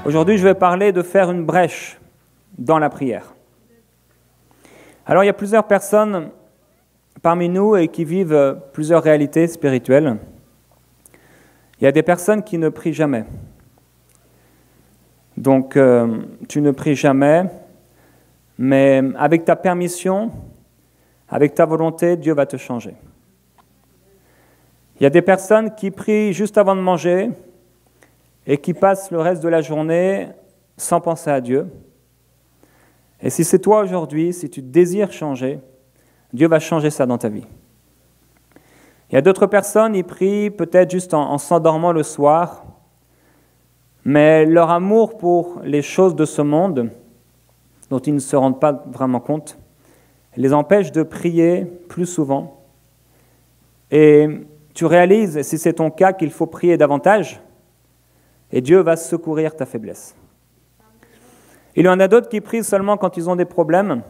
Aujourd'hui, je vais parler de faire une brèche dans la prière. Alors, il y a plusieurs personnes parmi nous et qui vivent plusieurs réalités spirituelles. Il y a des personnes qui ne prient jamais. Donc, tu ne pries jamais, mais avec ta permission, avec ta volonté, Dieu va te changer. Il y a des personnes qui prient juste avant de manger et qui passent le reste de la journée sans penser à Dieu. Et si c'est toi aujourd'hui, si tu désires changer, Dieu va changer ça dans ta vie. Il y a d'autres personnes, ils prient peut-être juste en s'endormant le soir, mais leur amour pour les choses de ce monde, dont ils ne se rendent pas vraiment compte, les empêche de prier plus souvent. Et tu réalises, si c'est ton cas, qu'il faut prier davantage, et Dieu va secourir ta faiblesse. Il y en a d'autres qui prient seulement quand ils ont des problèmes,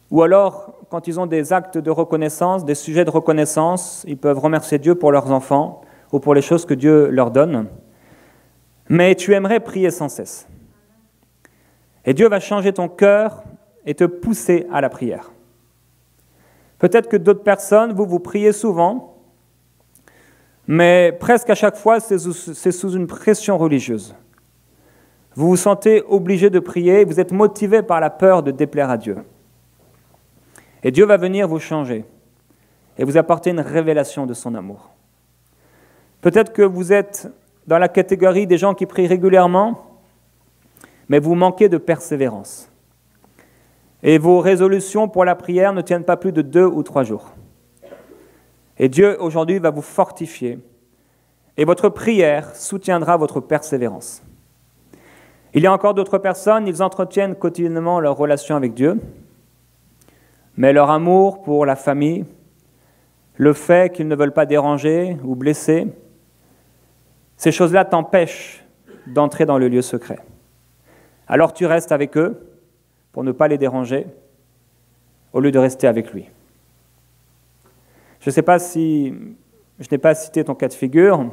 ou alors quand ils ont des actes de reconnaissance, des sujets de reconnaissance, ils peuvent remercier Dieu pour leurs enfants ou pour les choses que Dieu leur donne. Mais tu aimerais prier sans cesse. Et Dieu va changer ton cœur et te pousser à la prière. Peut-être que d'autres personnes, vous priez souvent, mais presque à chaque fois, c'est sous une pression religieuse. Vous vous sentez obligé de prier, vous êtes motivé par la peur de déplaire à Dieu. Et Dieu va venir vous changer et vous apporter une révélation de son amour. Peut-être que vous êtes dans la catégorie des gens qui prient régulièrement, mais vous manquez de persévérance. Et vos résolutions pour la prière ne tiennent pas plus de 2 ou 3 jours. Et Dieu, aujourd'hui, va vous fortifier et votre prière soutiendra votre persévérance. Il y a encore d'autres personnes, ils entretiennent quotidiennement leur relation avec Dieu, mais leur amour pour la famille, le fait qu'ils ne veulent pas déranger ou blesser, ces choses-là t'empêchent d'entrer dans le lieu secret. Alors tu restes avec eux pour ne pas les déranger, au lieu de rester avec lui. Je ne sais pas si je n'ai pas cité ton cas de figure,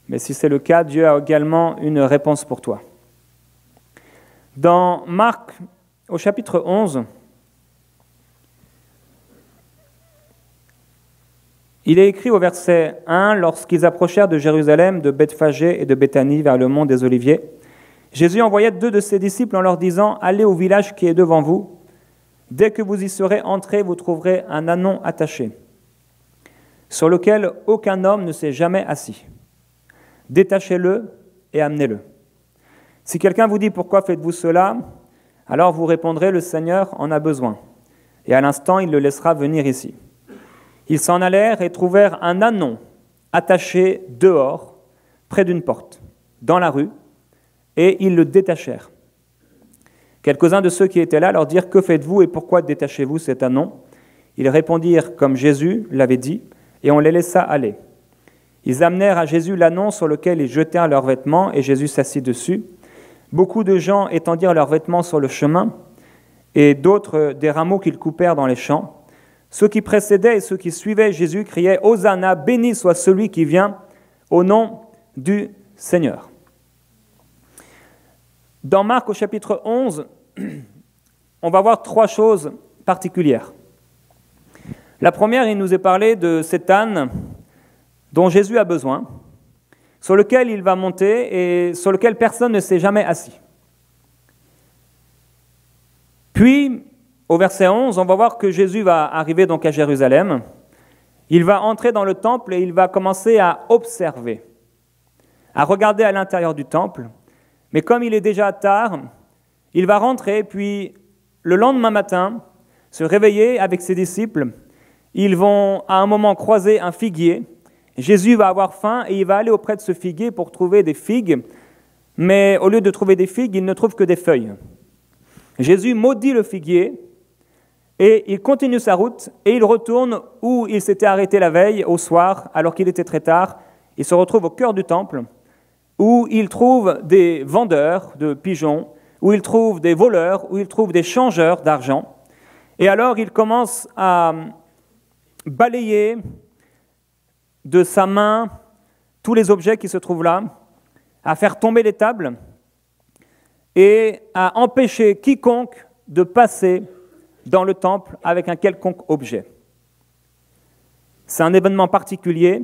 mais si c'est le cas, Dieu a également une réponse pour toi. Dans Marc, au chapitre 11, il est écrit au verset 1, « Lorsqu'ils approchèrent de Jérusalem, de Bethphagée et de Béthanie vers le mont des Oliviers, Jésus envoya 2 de ses disciples en leur disant, « Allez au village qui est devant vous. Dès que vous y serez entrés, vous trouverez un ânon attaché, sur lequel aucun homme ne s'est jamais assis. Détachez-le et amenez-le. Si quelqu'un vous dit, pourquoi faites-vous cela ? Alors vous répondrez, le Seigneur en a besoin. Et à l'instant, il le laissera venir ici. Ils s'en allèrent et trouvèrent un ânon attaché dehors, près d'une porte, dans la rue, et ils le détachèrent. Quelques-uns de ceux qui étaient là leur dirent, que faites-vous et pourquoi détachez-vous cet ânon ? Ils répondirent comme Jésus l'avait dit, et on les laissa aller. Ils amenèrent à Jésus l'ânon sur lequel ils jetèrent leurs vêtements, et Jésus s'assit dessus. Beaucoup de gens étendirent leurs vêtements sur le chemin, et d'autres des rameaux qu'ils coupèrent dans les champs. Ceux qui précédaient et ceux qui suivaient Jésus criaient « Hosanna, béni soit celui qui vient au nom du Seigneur ». Dans Marc au chapitre 11, on va voir 3 choses particulières. La première, il nous est parlé de cet âne dont Jésus a besoin, sur lequel il va monter et sur lequel personne ne s'est jamais assis. Puis, au verset 11, on va voir que Jésus va arriver donc à Jérusalem. Il va entrer dans le temple et il va commencer à observer, à regarder à l'intérieur du temple. Mais comme il est déjà tard, il va rentrer, puis le lendemain matin, se réveiller avec ses disciples. Ils vont à un moment croiser un figuier. Jésus va avoir faim et il va aller auprès de ce figuier pour trouver des figues. Mais au lieu de trouver des figues, il ne trouve que des feuilles. Jésus maudit le figuier et il continue sa route et il retourne où il s'était arrêté la veille au soir alors qu'il était très tard. Il se retrouve au cœur du temple où il trouve des vendeurs de pigeons, où il trouve des voleurs, où il trouve des changeurs d'argent. Et alors il commence à balayer de sa main tous les objets qui se trouvent là, à faire tomber les tables et à empêcher quiconque de passer dans le temple avec un quelconque objet. C'est un événement particulier.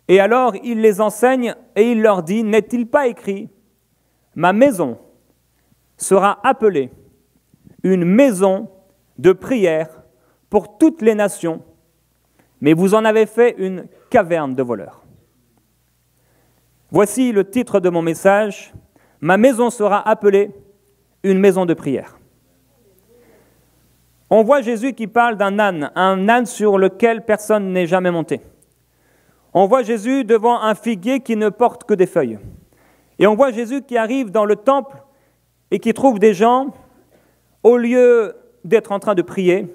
Et alors, il les enseigne et il leur dit, « N'est-il pas écrit, ma maison sera appelée une maison de prière pour toutes les nations, mais vous en avez fait une caverne de voleurs. » Voici le titre de mon message, « Ma maison sera appelée une maison de prière ». On voit Jésus qui parle d'un âne sur lequel personne n'est jamais monté. On voit Jésus devant un figuier qui ne porte que des feuilles. Et on voit Jésus qui arrive dans le temple et qui trouve des gens, au lieu d'être en train de prier,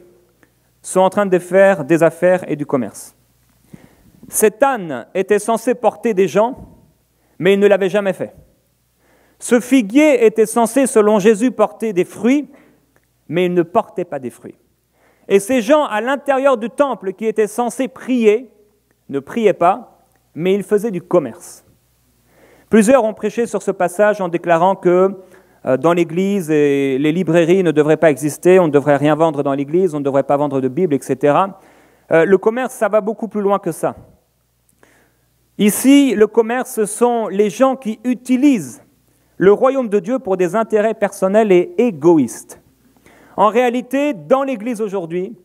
sont en train de faire des affaires et du commerce. Cet âne était censé porter des gens, mais il ne l'avait jamais fait. Ce figuier était censé, selon Jésus, porter des fruits, mais il ne portait pas des fruits. Et ces gens à l'intérieur du temple qui étaient censés prier, ne priaient pas, mais ils faisaient du commerce. Plusieurs ont prêché sur ce passage en déclarant que dans l'Église, les librairies ne devraient pas exister, on ne devrait rien vendre dans l'Église, on ne devrait pas vendre de Bible, etc. Le commerce, ça va beaucoup plus loin que ça. Ici, le commerce, ce sont les gens qui utilisent le royaume de Dieu pour des intérêts personnels et égoïstes. En réalité, dans l'Église aujourd'hui,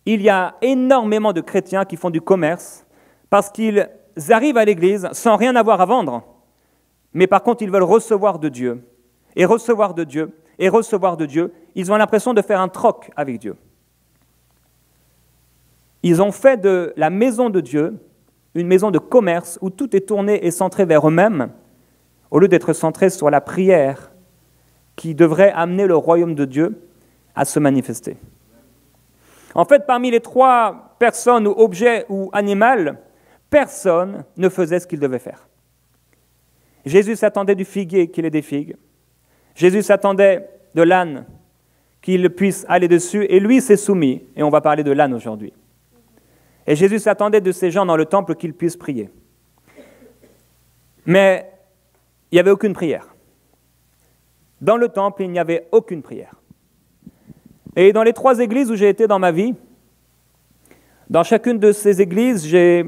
il y a énormément de chrétiens qui font du commerce parce qu'ils arrivent à l'Église sans rien avoir à vendre, mais par contre, ils veulent recevoir de Dieu, et recevoir de Dieu, et recevoir de Dieu. Ils ont l'impression de faire un troc avec Dieu. Ils ont fait de la maison de Dieu une maison de commerce où tout est tourné et centré vers eux-mêmes, au lieu d'être centré sur la prière qui devrait amener le royaume de Dieu à se manifester. En fait, parmi les 3 personnes ou objets ou animaux, personne ne faisait ce qu'il devait faire. Jésus s'attendait du figuier qu'il ait des figues. Jésus s'attendait de l'âne qu'il puisse aller dessus, et lui s'est soumis, et on va parler de l'âne aujourd'hui. Et Jésus s'attendait de ces gens dans le temple qu'ils puissent prier. Mais il n'y avait aucune prière. Dans le temple, il n'y avait aucune prière. Et dans les 3 églises où j'ai été dans ma vie, dans chacune de ces églises, j'ai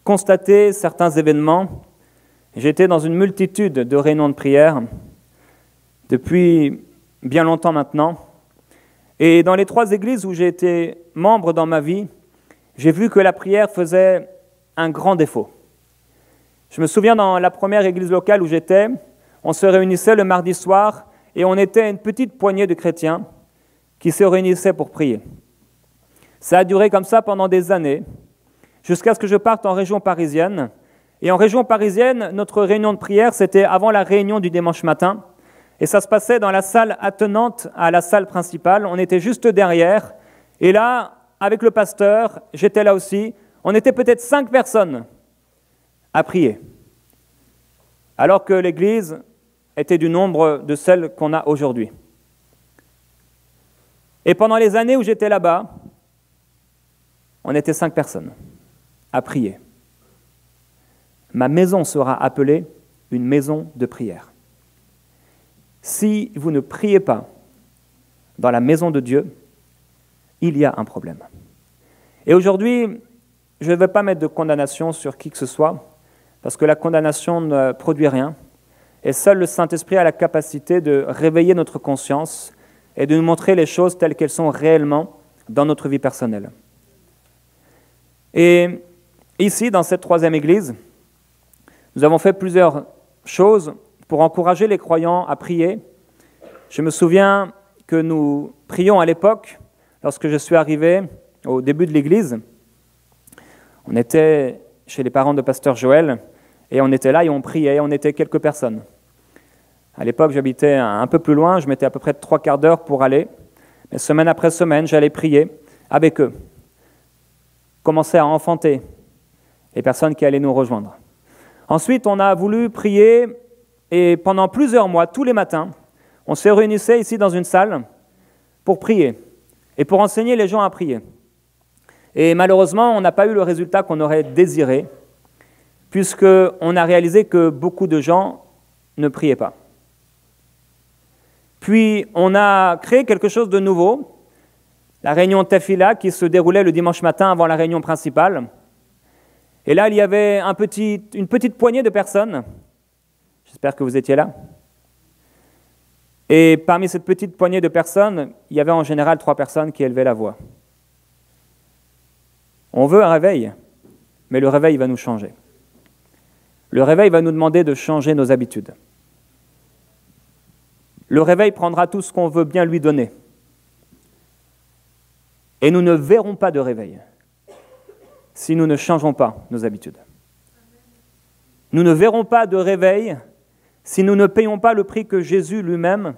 constaté certains événements. J'étais dans une multitude de réunions de prière depuis bien longtemps maintenant. Et dans les 3 églises où j'ai été membre dans ma vie, j'ai vu que la prière faisait un grand défaut. Je me souviens dans la première église locale où j'étais, on se réunissait le mardi soir et on était une petite poignée de chrétiens qui se réunissaient pour prier. Ça a duré comme ça pendant des années, jusqu'à ce que je parte en région parisienne. Et en région parisienne, notre réunion de prière, c'était avant la réunion du dimanche matin. Et ça se passait dans la salle attenante à la salle principale. On était juste derrière. Et là, avec le pasteur, j'étais là aussi. On était peut-être 5 personnes à prier. Alors que l'église était du nombre de celles qu'on a aujourd'hui. Et pendant les années où j'étais là-bas, on était 5 personnes à prier. Ma maison sera appelée une maison de prière. Si vous ne priez pas dans la maison de Dieu, il y a un problème. Et aujourd'hui, je ne vais pas mettre de condamnation sur qui que ce soit, parce que la condamnation ne produit rien, et seul le Saint-Esprit a la capacité de réveiller notre conscience et de nous montrer les choses telles qu'elles sont réellement dans notre vie personnelle. Et ici, dans cette 3e église, nous avons fait plusieurs choses pour encourager les croyants à prier. Je me souviens que nous prions à l'époque, lorsque je suis arrivé au début de l'église. On était chez les parents de pasteur Joël, et on était là et on priait, on était quelques personnes. À l'époque, j'habitais un peu plus loin, je mettais à peu près 3/4 d'heure pour aller. Mais semaine après semaine, j'allais prier avec eux. Commençais à enfanter les personnes qui allaient nous rejoindre. Ensuite, on a voulu prier, et pendant plusieurs mois, tous les matins, on se réunissait ici dans une salle pour prier et pour enseigner les gens à prier. Et malheureusement, on n'a pas eu le résultat qu'on aurait désiré, puisqu'on a réalisé que beaucoup de gens ne priaient pas. Puis, on a créé quelque chose de nouveau, la réunion Tefila qui se déroulait le dimanche matin avant la réunion principale. Et là, il y avait une petite poignée de personnes. J'espère que vous étiez là. Et parmi cette petite poignée de personnes, il y avait en général 3 personnes qui élevaient la voix. On veut un réveil, mais le réveil va nous changer. Le réveil va nous demander de changer nos habitudes. Le réveil prendra tout ce qu'on veut bien lui donner. Et nous ne verrons pas de réveil si nous ne changeons pas nos habitudes. Nous ne verrons pas de réveil si nous ne payons pas le prix que Jésus lui-même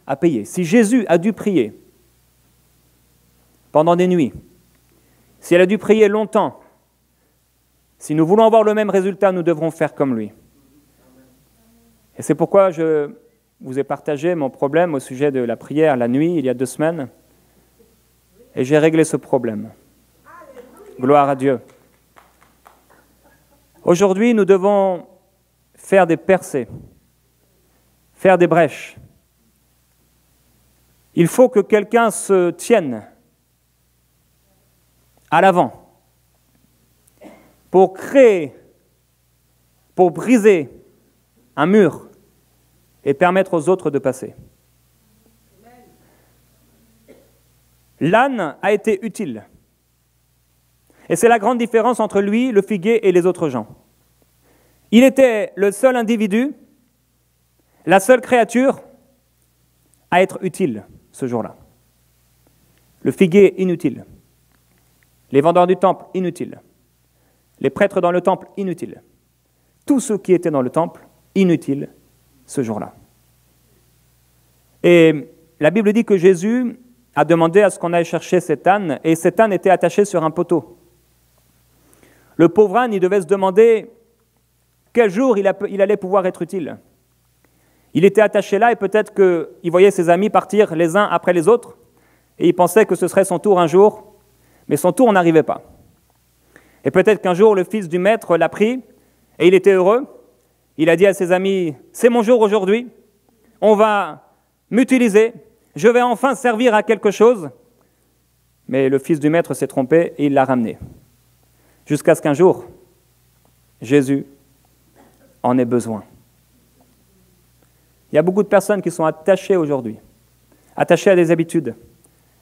a payé. Si Jésus a dû prier pendant des nuits, si elle a dû prier longtemps, si nous voulons avoir le même résultat, nous devrons faire comme lui. Et c'est pourquoi je vous ai partagé mon problème au sujet de la prière la nuit, il y a 2 semaines, et j'ai réglé ce problème. Gloire à Dieu. Aujourd'hui, nous devons faire des percées, faire des brèches. Il faut que quelqu'un se tienne à l'avant pour créer, pour briser un mur et permettre aux autres de passer. L'âne a été utile. Et c'est la grande différence entre lui, le figuier, et les autres gens. Il était le seul individu, la seule créature à être utile ce jour-là. Le figuier, inutile. Les vendeurs du temple, inutiles. Les prêtres dans le temple, inutiles. Tous ceux qui étaient dans le temple, inutiles ce jour-là. Et la Bible dit que Jésus a demandé à ce qu'on aille chercher cet âne, et cet âne était attaché sur un poteau. Le pauvre âne, il devait se demander quel jour il allait pouvoir être utile. Il était attaché là, et peut-être qu'il voyait ses amis partir les uns après les autres, et il pensait que ce serait son tour un jour, mais son tour n'arrivait pas. Et peut-être qu'un jour, le fils du maître l'a pris, et il était heureux. Il a dit à ses amis, « C'est mon jour aujourd'hui, on va m'utiliser, je vais enfin servir à quelque chose. » Mais le fils du maître s'est trompé et il l'a ramené. Jusqu'à ce qu'un jour, Jésus en ait besoin. Il y a beaucoup de personnes qui sont attachées aujourd'hui, attachées à des habitudes,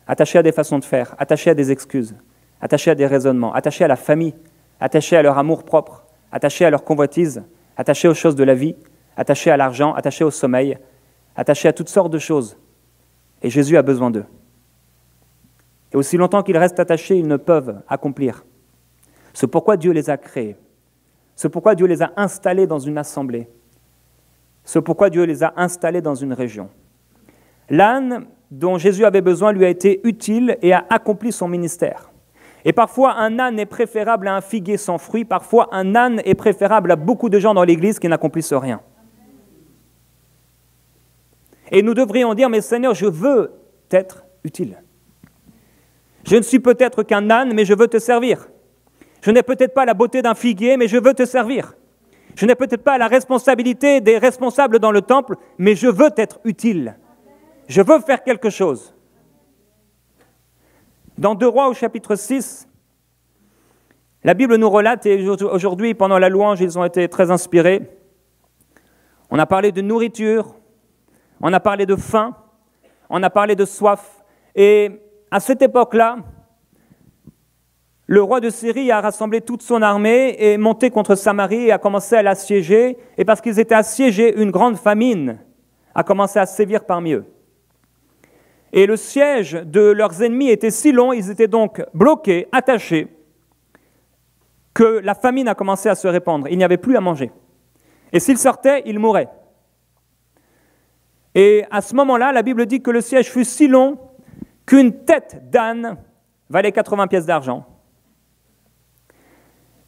attachées à des façons de faire, attachées à des excuses, attachées à des raisonnements, attachées à la famille, attachées à leur amour propre, attachées à leur convoitise, attachées aux choses de la vie, attachées à l'argent, attachées au sommeil, attachées à toutes sortes de choses. Et Jésus a besoin d'eux. Et aussi longtemps qu'ils restent attachés, ils ne peuvent accomplir. C'est pourquoi Dieu les a créés. C'est pourquoi Dieu les a installés dans une assemblée. C'est pourquoi Dieu les a installés dans une région. L'âne dont Jésus avait besoin lui a été utile et a accompli son ministère. Et parfois, un âne est préférable à un figuier sans fruit. Parfois, un âne est préférable à beaucoup de gens dans l'Église qui n'accomplissent rien. Et nous devrions dire, mais Seigneur, je veux être utile. Je ne suis peut-être qu'un âne, mais je veux te servir. Je n'ai peut-être pas la beauté d'un figuier, mais je veux te servir. Je n'ai peut-être pas la responsabilité des responsables dans le temple, mais je veux être utile. Je veux faire quelque chose. Dans 2 Rois au chapitre 6, la Bible nous relate, et aujourd'hui, pendant la louange, ils ont été très inspirés. On a parlé de nourriture, on a parlé de faim, on a parlé de soif. Et à cette époque-là, le roi de Syrie a rassemblé toute son armée et monté contre Samarie et a commencé à l'assiéger. Et parce qu'ils étaient assiégés, une grande famine a commencé à sévir parmi eux. Et le siège de leurs ennemis était si long, ils étaient donc bloqués, attachés, que la famine a commencé à se répandre. Il n'y avait plus à manger. Et s'ils sortaient, ils mouraient. Et à ce moment-là, la Bible dit que le siège fut si long qu'une tête d'âne valait 80 pièces d'argent.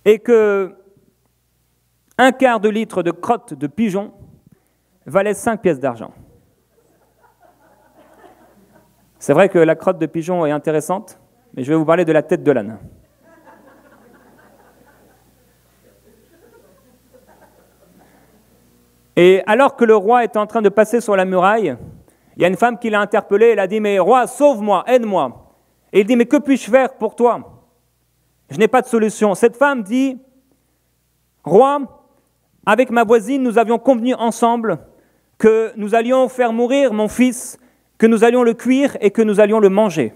Et que un quart de litre de crotte de pigeon valait 5 pièces d'argent. C'est vrai que la crotte de pigeon est intéressante, mais je vais vous parler de la tête de l'âne. Et alors que le roi est en train de passer sur la muraille, il y a une femme qui l'a interpellé, elle a dit « Mais roi, sauve-moi, aide-moi ». Et il dit « Mais que puis-je faire pour toi? Je n'ai pas de solution ». Cette femme dit « Roi, avec ma voisine, nous avions convenu ensemble que nous allions faire mourir mon fils, que nous allions le cuire et que nous allions le manger.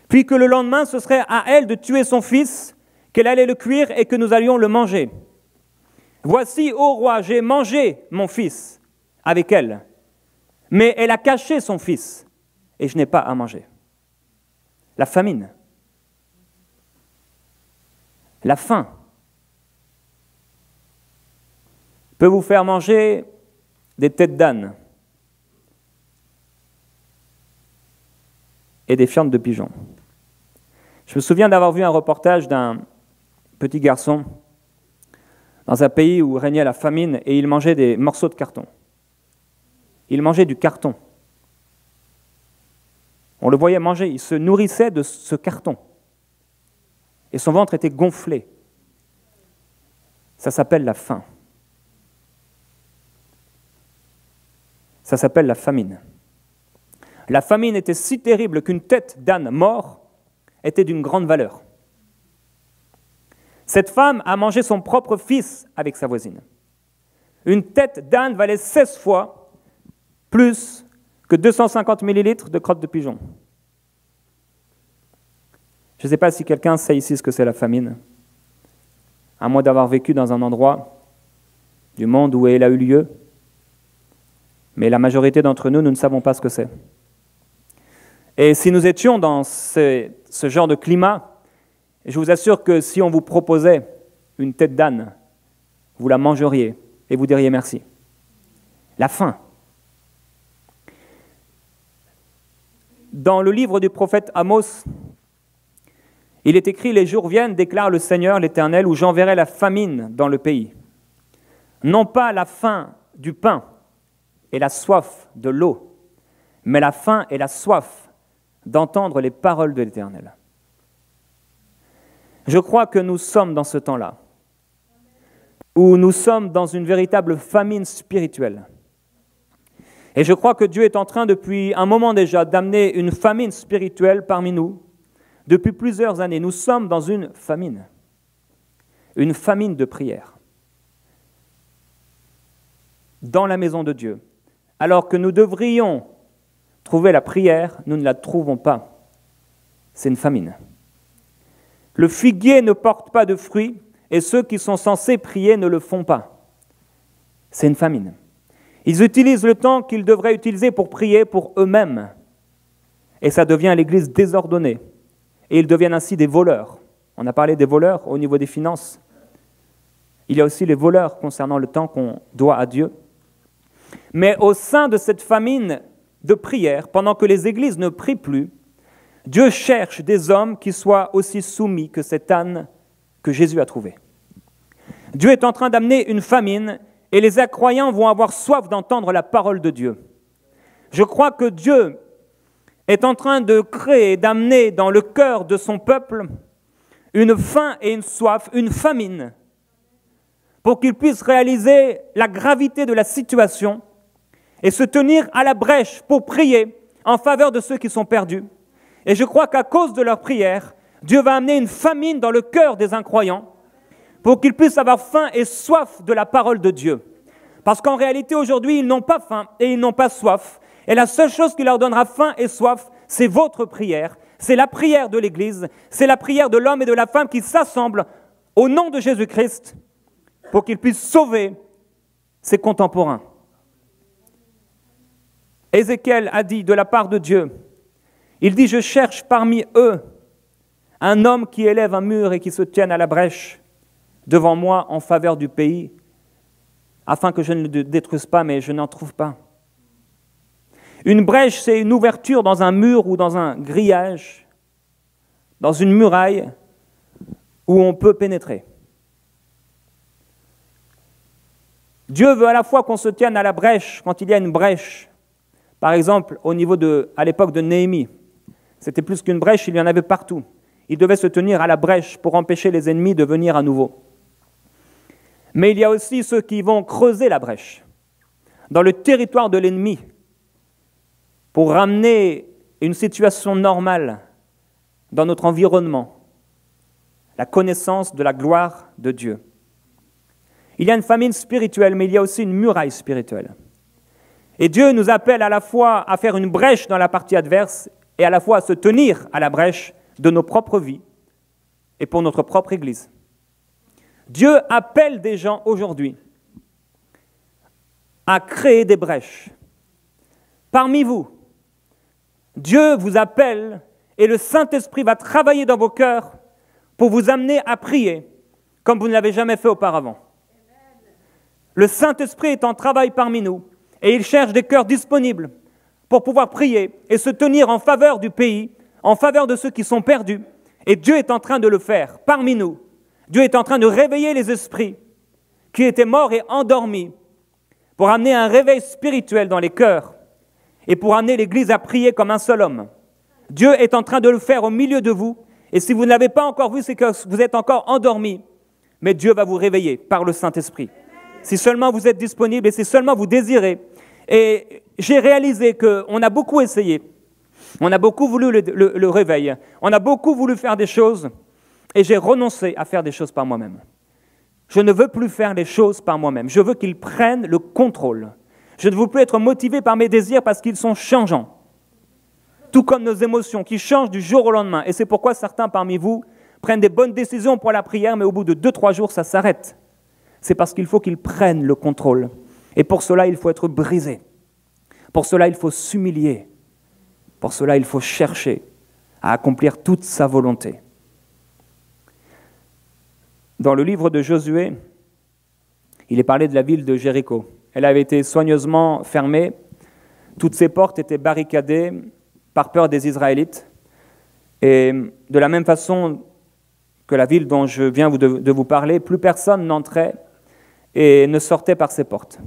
Puis que le lendemain, ce serait à elle de tuer son fils, qu'elle allait le cuire et que nous allions le manger. Voici, ô roi, j'ai mangé mon fils avec elle, mais elle a caché son fils et je n'ai pas à manger. » La famine, la faim peut vous faire manger des têtes d'âne et des fientes de pigeons. Je me souviens d'avoir vu un reportage d'un petit garçon dans un pays où régnait la famine et il mangeait des morceaux de carton. Il mangeait du carton. On le voyait manger, il se nourrissait de ce carton. Et son ventre était gonflé. Ça s'appelle la faim. Ça s'appelle la famine. La famine était si terrible qu'une tête d'âne mort était d'une grande valeur. Cette femme a mangé son propre fils avec sa voisine. Une tête d'âne valait 16 fois plus que 250 millilitres de crotte de pigeon. Je ne sais pas si quelqu'un sait ici ce que c'est la famine, à moins d'avoir vécu dans un endroit du monde où elle a eu lieu. Mais la majorité d'entre nous, nous ne savons pas ce que c'est. Et si nous étions dans ce genre de climat, je vous assure que si on vous proposait une tête d'âne, vous la mangeriez et vous diriez merci. La faim. Dans le livre du prophète Amos, il est écrit « Les jours viennent, déclare le Seigneur l'Éternel, où j'enverrai la famine dans le pays. Non pas la faim du pain et la soif de l'eau, mais la faim et la soif d'entendre les paroles de l'Éternel. » Je crois que nous sommes dans ce temps-là, où nous sommes dans une véritable famine spirituelle. Et je crois que Dieu est en train, depuis un moment déjà, d'amener une famine spirituelle parmi nous. Depuis plusieurs années, nous sommes dans une famine de prière, dans la maison de Dieu. Alors que nous devrions trouver la prière, nous ne la trouvons pas. C'est une famine. Le figuier ne porte pas de fruits et ceux qui sont censés prier ne le font pas. C'est une famine. Ils utilisent le temps qu'ils devraient utiliser pour prier pour eux-mêmes. Et ça devient l'Église désordonnée. Et ils deviennent ainsi des voleurs. On a parlé des voleurs au niveau des finances. Il y a aussi les voleurs concernant le temps qu'on doit à Dieu. Mais au sein de cette famine de prière, pendant que les églises ne prient plus, Dieu cherche des hommes qui soient aussi soumis que cet âne que Jésus a trouvé. Dieu est en train d'amener une famine et les incroyants vont avoir soif d'entendre la parole de Dieu. Je crois que Dieu est en train de créer, d'amener dans le cœur de son peuple une faim et une soif, une famine, pour qu'ils puissent réaliser la gravité de la situation et se tenir à la brèche pour prier en faveur de ceux qui sont perdus. Et je crois qu'à cause de leur prière, Dieu va amener une famine dans le cœur des incroyants pour qu'ils puissent avoir faim et soif de la parole de Dieu. Parce qu'en réalité, aujourd'hui, ils n'ont pas faim et ils n'ont pas soif. Et la seule chose qui leur donnera faim et soif, c'est votre prière. C'est la prière de l'Église. C'est la prière de l'homme et de la femme qui s'assemblent au nom de Jésus-Christ pour qu'ils puissent sauver ses contemporains. Ézéchiel a dit de la part de Dieu, il dit « Je cherche parmi eux un homme qui élève un mur et qui se tienne à la brèche devant moi en faveur du pays, afin que je ne le détruise pas, mais je n'en trouve pas. » Une brèche, c'est une ouverture dans un mur ou dans un grillage, dans une muraille où on peut pénétrer. Dieu veut à la fois qu'on se tienne à la brèche quand il y a une brèche. Par exemple, à l'époque de Néhémie, c'était plus qu'une brèche, il y en avait partout. Il devait se tenir à la brèche pour empêcher les ennemis de venir à nouveau. Mais il y a aussi ceux qui vont creuser la brèche dans le territoire de l'ennemi pour ramener une situation normale dans notre environnement, la connaissance de la gloire de Dieu. Il y a une famine spirituelle, mais il y a aussi une muraille spirituelle. Et Dieu nous appelle à la fois à faire une brèche dans la partie adverse et à la fois à se tenir à la brèche de nos propres vies et pour notre propre Église. Dieu appelle des gens aujourd'hui à créer des brèches. Parmi vous, Dieu vous appelle et le Saint-Esprit va travailler dans vos cœurs pour vous amener à prier comme vous ne l'avez jamais fait auparavant. Le Saint-Esprit est en travail parmi nous et il cherche des cœurs disponibles pour pouvoir prier et se tenir en faveur du pays, en faveur de ceux qui sont perdus. Et Dieu est en train de le faire parmi nous. Dieu est en train de réveiller les esprits qui étaient morts et endormis pour amener un réveil spirituel dans les cœurs et pour amener l'Église à prier comme un seul homme. Dieu est en train de le faire au milieu de vous. Et si vous ne l'avez pas encore vu, c'est que vous êtes encore endormis. Mais Dieu va vous réveiller par le Saint-Esprit. Si seulement vous êtes disponible et si seulement vous désirez. Et j'ai réalisé qu'on a beaucoup essayé. On a beaucoup voulu le réveil. On a beaucoup voulu faire des choses. Et j'ai renoncé à faire des choses par moi-même. Je ne veux plus faire les choses par moi-même. Je veux qu'ils prennent le contrôle. Je ne veux plus être motivé par mes désirs parce qu'ils sont changeants. Tout comme nos émotions qui changent du jour au lendemain. Et c'est pourquoi certains parmi vous prennent des bonnes décisions pour la prière, mais au bout de 2-3 jours, ça s'arrête. C'est parce qu'il faut qu'ils prennent le contrôle. Et pour cela, il faut être brisé. Pour cela, il faut s'humilier. Pour cela, il faut chercher à accomplir toute sa volonté. Dans le livre de Josué, il est parlé de la ville de Jéricho. Elle avait été soigneusement fermée. Toutes ses portes étaient barricadées par peur des Israélites. Et de la même façon que la ville dont je viens de vous parler, plus personne n'entrait et ne sortait par ses portes.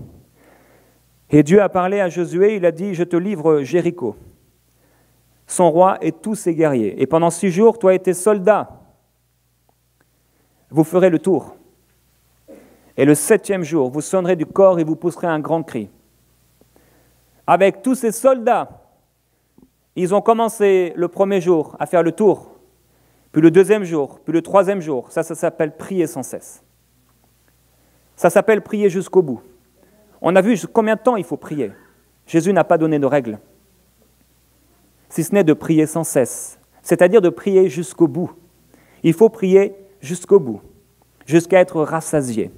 Et Dieu a parlé à Josué, il a dit « Je te livre Jéricho, son roi et tous ses guerriers. Et pendant 6 jours, toi et tes soldats, vous ferez le tour. Et le 7e jour, vous sonnerez du corps et vous pousserez un grand cri. » Avec tous ces soldats, ils ont commencé le 1er jour à faire le tour, puis le 2e jour, puis le 3e jour. Ça s'appelle prier sans cesse. Ça s'appelle prier jusqu'au bout. On a vu combien de temps il faut prier. Jésus n'a pas donné de règles, si ce n'est de prier sans cesse, c'est-à-dire de prier jusqu'au bout. Il faut prier jusqu'au bout, jusqu'à être rassasié.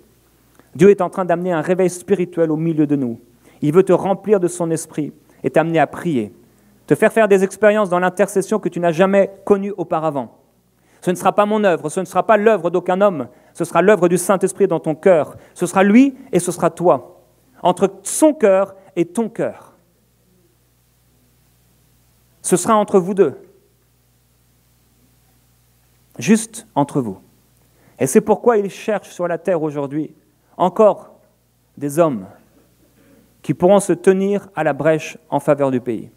Dieu est en train d'amener un réveil spirituel au milieu de nous. Il veut te remplir de son esprit et t'amener à prier, te faire des expériences dans l'intercession que tu n'as jamais connues auparavant. Ce ne sera pas mon œuvre, ce ne sera pas l'œuvre d'aucun homme, ce sera l'œuvre du Saint-Esprit dans ton cœur. Ce sera lui et ce sera toi, entre son cœur et ton cœur. Ce sera entre vous deux, juste entre vous. Et c'est pourquoi il cherche sur la terre aujourd'hui encore des hommes qui pourront se tenir à la brèche en faveur du pays.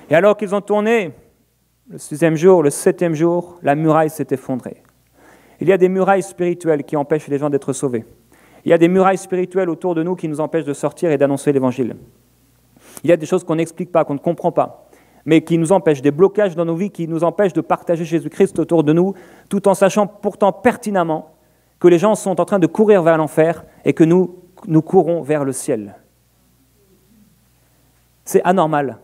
Et alors qu'ils ont tourné, le 6e jour, le 7e jour, la muraille s'est effondrée. Il y a des murailles spirituelles qui empêchent les gens d'être sauvés. Il y a des murailles spirituelles autour de nous qui nous empêchent de sortir et d'annoncer l'Évangile. Il y a des choses qu'on n'explique pas, qu'on ne comprend pas, mais qui nous empêchent, des blocages dans nos vies qui nous empêchent de partager Jésus-Christ autour de nous, tout en sachant pourtant pertinemment que les gens sont en train de courir vers l'enfer et que nous courons vers le ciel. C'est anormal.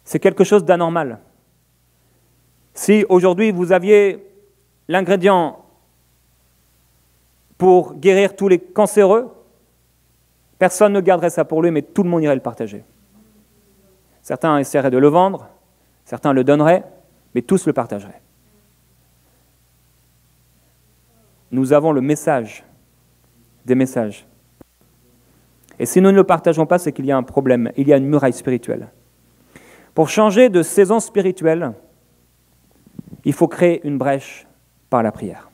C'est quelque chose d'anormal. Si aujourd'hui vous aviez l'ingrédient pour guérir tous les cancéreux, personne ne garderait ça pour lui, mais tout le monde irait le partager. Certains essaieraient de le vendre, certains le donneraient, mais tous le partageraient. Nous avons le message des messages. Et si nous ne le partageons pas, c'est qu'il y a un problème, il y a une muraille spirituelle. Pour changer de saison spirituelle, il faut créer une brèche par la prière.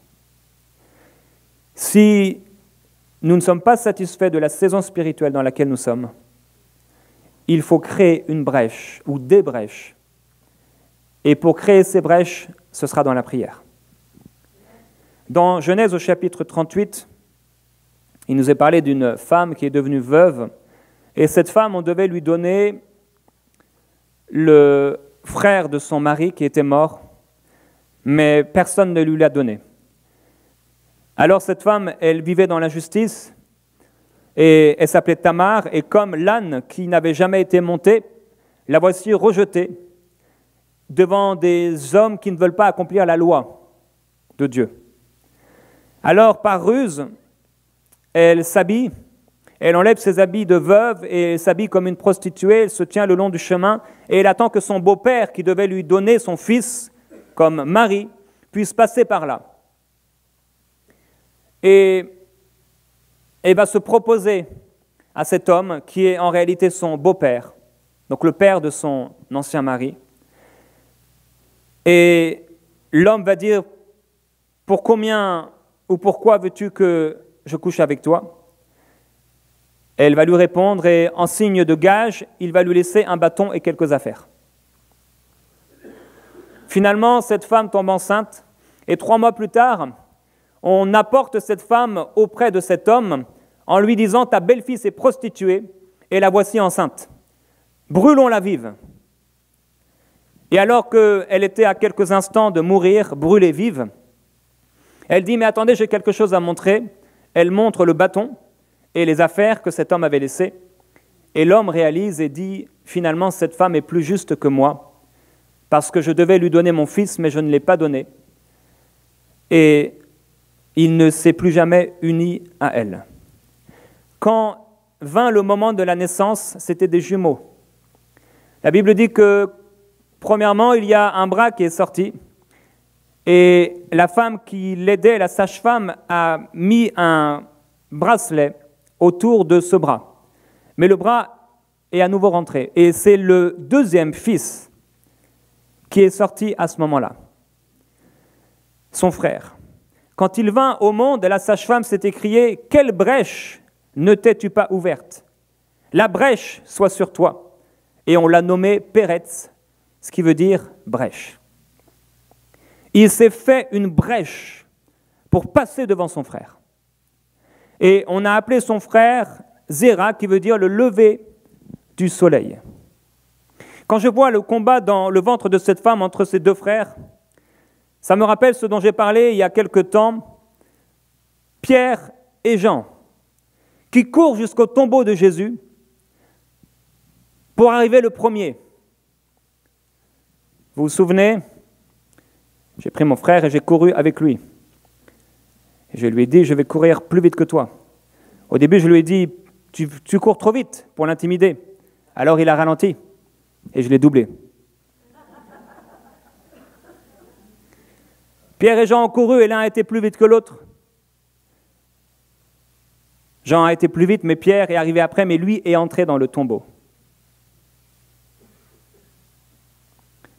Si nous ne sommes pas satisfaits de la saison spirituelle dans laquelle nous sommes, il faut créer une brèche ou des brèches. Et pour créer ces brèches, ce sera dans la prière. Dans Genèse au chapitre 38, il nous est parlé d'une femme qui est devenue veuve, et cette femme, on devait lui donner le frère de son mari qui était mort, mais personne ne lui l'a donné. Alors cette femme, elle vivait dans l'injustice, et elle s'appelait Tamar, et comme l'âne qui n'avait jamais été monté, la voici rejetée devant des hommes qui ne veulent pas accomplir la loi de Dieu. Alors, par ruse, elle s'habille, elle enlève ses habits de veuve et elle s'habille comme une prostituée, elle se tient le long du chemin et elle attend que son beau-père, qui devait lui donner son fils comme mari, puisse passer par là. Et elle va se proposer à cet homme qui est en réalité son beau-père, donc le père de son ancien mari. Et l'homme va dire « Pour combien ou pourquoi veux-tu que je couche avec toi ?» Elle va lui répondre et en signe de gage, il va lui laisser un bâton et quelques affaires. Finalement, cette femme tombe enceinte et 3 mois plus tard, on apporte cette femme auprès de cet homme en lui disant « Ta belle-fille s'est prostituée et la voici enceinte. Brûlons-la vive. » Et alors qu'elle était à quelques instants de mourir, brûlée vive, elle dit « Mais attendez, j'ai quelque chose à montrer. » Elle montre le bâton et les affaires que cet homme avait laissées. Et l'homme réalise et dit « Finalement, cette femme est plus juste que moi, parce que je devais lui donner mon fils, mais je ne l'ai pas donné. » Et il ne s'est plus jamais uni à elle. Quand vint le moment de la naissance, c'était des jumeaux. La Bible dit que, premièrement, il y a un bras qui est sorti, et la femme qui l'aidait, la sage-femme, a mis un bracelet autour de ce bras. Mais le bras est à nouveau rentré. Et c'est le deuxième fils qui est sorti à ce moment-là. Son frère. Quand il vint au monde, la sage-femme s'est écriée « Quelle brèche ne t'es-tu pas ouverte? La brèche soit sur toi. » Et on l'a nommé Péretz, ce qui veut dire brèche. Il s'est fait une brèche pour passer devant son frère. Et on a appelé son frère Zéra, qui veut dire le lever du soleil. Quand je vois le combat dans le ventre de cette femme entre ses 2 frères, ça me rappelle ce dont j'ai parlé il y a quelque temps, Pierre et Jean, qui courent jusqu'au tombeau de Jésus pour arriver le premier. Vous vous souvenez? J'ai pris mon frère et j'ai couru avec lui. Et je lui ai dit, je vais courir plus vite que toi. Au début, je lui ai dit, tu cours trop vite pour l'intimider. Alors il a ralenti et je l'ai doublé. Pierre et Jean ont couru et l'un a été plus vite que l'autre. Jean a été plus vite, mais Pierre est arrivé après, mais lui est entré dans le tombeau.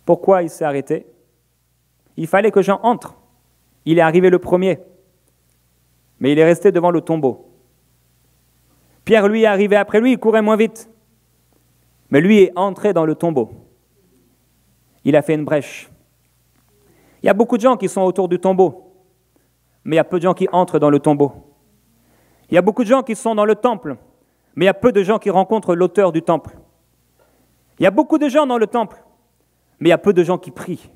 Pourquoi il s'est arrêté? Il fallait que Jean entre. Il est arrivé le premier, mais il est resté devant le tombeau. Pierre, lui, est arrivé après lui, il courait moins vite, mais lui est entré dans le tombeau. Il a fait une brèche. Il y a beaucoup de gens qui sont autour du tombeau, mais il y a peu de gens qui entrent dans le tombeau. Il y a beaucoup de gens qui sont dans le temple, mais il y a peu de gens qui rencontrent l'auteur du temple. Il y a beaucoup de gens dans le temple, mais il y a peu de gens qui prient.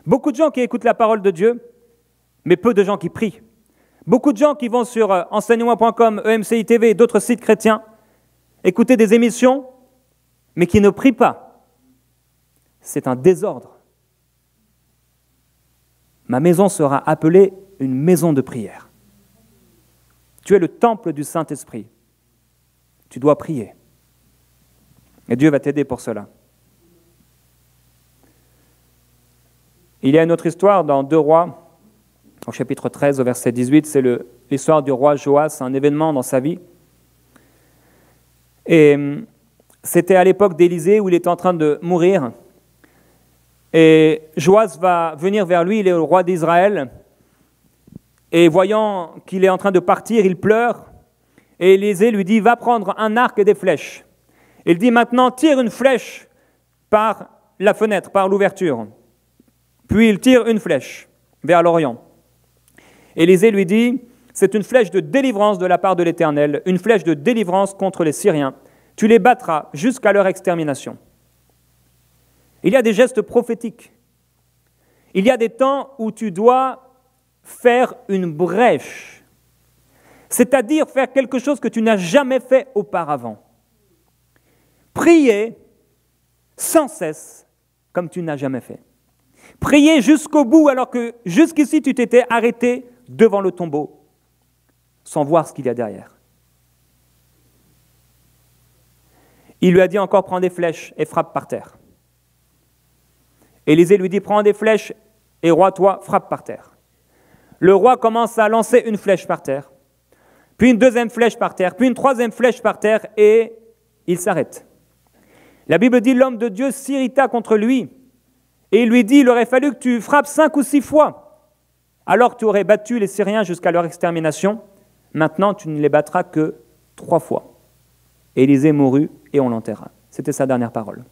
Beaucoup de gens qui écoutent la parole de Dieu, mais peu de gens qui prient. Beaucoup de gens qui vont sur enseignement.com, EMCI TV et d'autres sites chrétiens, écouter des émissions, mais qui ne prient pas. C'est un désordre. Ma maison sera appelée une maison de prière. Tu es le temple du Saint-Esprit. Tu dois prier. Et Dieu va t'aider pour cela. Il y a une autre histoire dans 2 Rois, au chapitre 13, au verset 18, c'est l'histoire du roi Joas, un événement dans sa vie. Et c'était à l'époque d'Élisée où il était en train de mourir. Et Joas va venir vers lui, il est le roi d'Israël. Et voyant qu'il est en train de partir, il pleure. Et Élisée lui dit, va prendre un arc et des flèches. Il dit maintenant, tire une flèche par la fenêtre, par l'ouverture. Puis il tire une flèche vers l'Orient. Élisée lui dit, c'est une flèche de délivrance de la part de l'Éternel, une flèche de délivrance contre les Syriens. Tu les battras jusqu'à leur extermination. Il y a des gestes prophétiques. Il y a des temps où tu dois faire une brèche, c'est-à-dire faire quelque chose que tu n'as jamais fait auparavant. Prier sans cesse comme tu n'as jamais fait. Prier jusqu'au bout alors que jusqu'ici tu t'étais arrêté devant le tombeau sans voir ce qu'il y a derrière. Il lui a dit encore, prends des flèches et frappe par terre. Élisée lui dit, prends des flèches et roi, toi, frappe par terre. Le roi commence à lancer une flèche par terre, puis une deuxième flèche par terre, puis une troisième flèche par terre et il s'arrête. La Bible dit, l'homme de Dieu s'irrita contre lui et il lui dit, il aurait fallu que tu frappes 5 ou 6 fois. Alors tu aurais battu les Syriens jusqu'à leur extermination. Maintenant, tu ne les battras que 3 fois. Élisée mourut et on l'enterra. C'était sa dernière parole.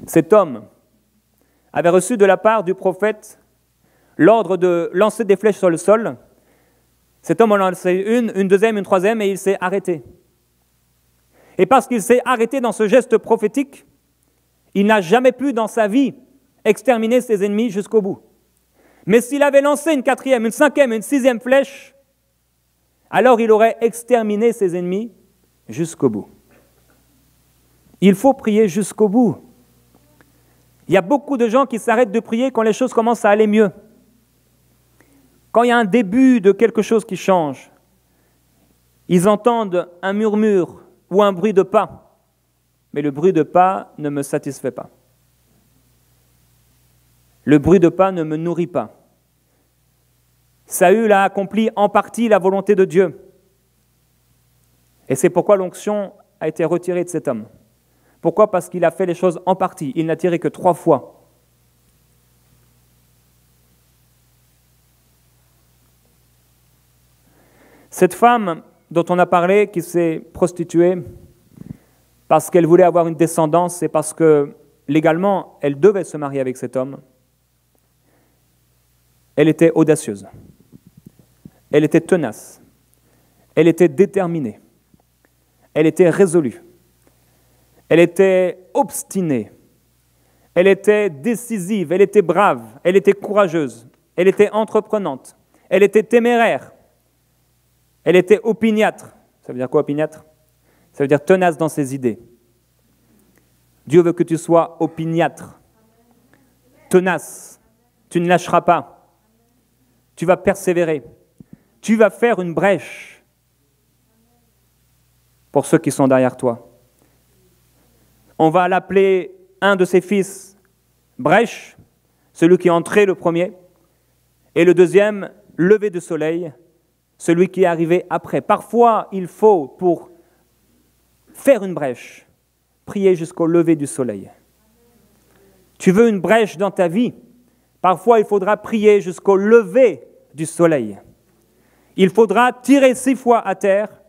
Cet homme avait reçu de la part du prophète l'ordre de lancer des flèches sur le sol. Cet homme en a lancé une deuxième, une troisième, et il s'est arrêté. Et parce qu'il s'est arrêté dans ce geste prophétique, il n'a jamais pu dans sa vie exterminer ses ennemis jusqu'au bout. Mais s'il avait lancé une quatrième, une cinquième, une sixième flèche, alors il aurait exterminé ses ennemis jusqu'au bout. Il faut prier jusqu'au bout. Il y a beaucoup de gens qui s'arrêtent de prier quand les choses commencent à aller mieux. Quand il y a un début de quelque chose qui change, ils entendent un murmure ou un bruit de pas, mais le bruit de pas ne me satisfait pas. Le bruit de pas ne me nourrit pas. Saül a accompli en partie la volonté de Dieu. Et c'est pourquoi l'onction a été retirée de cet homme. Pourquoi ? Parce qu'il a fait les choses en partie. Il n'a tiré que 3 fois. Cette femme dont on a parlé, qui s'est prostituée parce qu'elle voulait avoir une descendance et parce que légalement, elle devait se marier avec cet homme, elle était audacieuse. Elle était tenace. Elle était déterminée. Elle était résolue. Elle était obstinée. Elle était décisive. Elle était brave. Elle était courageuse. Elle était entreprenante. Elle était téméraire. Elle était opiniâtre. Ça veut dire quoi, opiniâtre ? Ça veut dire tenace dans ses idées. Dieu veut que tu sois opiniâtre, tenace. Tu ne lâcheras pas. Tu vas persévérer. Tu vas faire une brèche pour ceux qui sont derrière toi. On va l'appeler un de ses fils brèche, celui qui est entré le premier, et le deuxième, lever du soleil, celui qui est arrivé après. Parfois, il faut, pour faire une brèche, prier jusqu'au lever du soleil. Tu veux une brèche dans ta vie, parfois il faudra prier jusqu'au lever du soleil. Il faudra tirer 6 fois à terre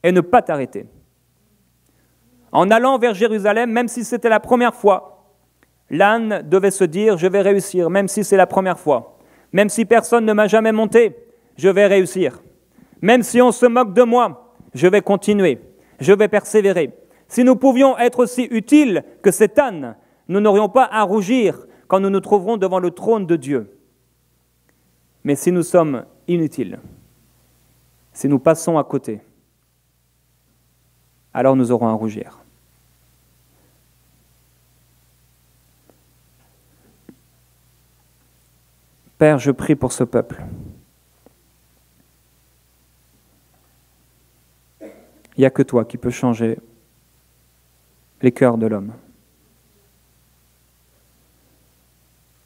et ne pas t'arrêter. En allant vers Jérusalem, même si c'était la première fois, l'âne devait se dire « je vais réussir », même si c'est la première fois. Même si personne ne m'a jamais monté, je vais réussir. Même si on se moque de moi, je vais continuer, je vais persévérer. Si nous pouvions être aussi utiles que cet âne, nous n'aurions pas à rougir quand nous nous trouverons devant le trône de Dieu. Mais si nous sommes inutiles, si nous passons à côté, alors nous aurons à rougir. Père, je prie pour ce peuple. Il n'y a que toi qui peux changer les cœurs de l'homme.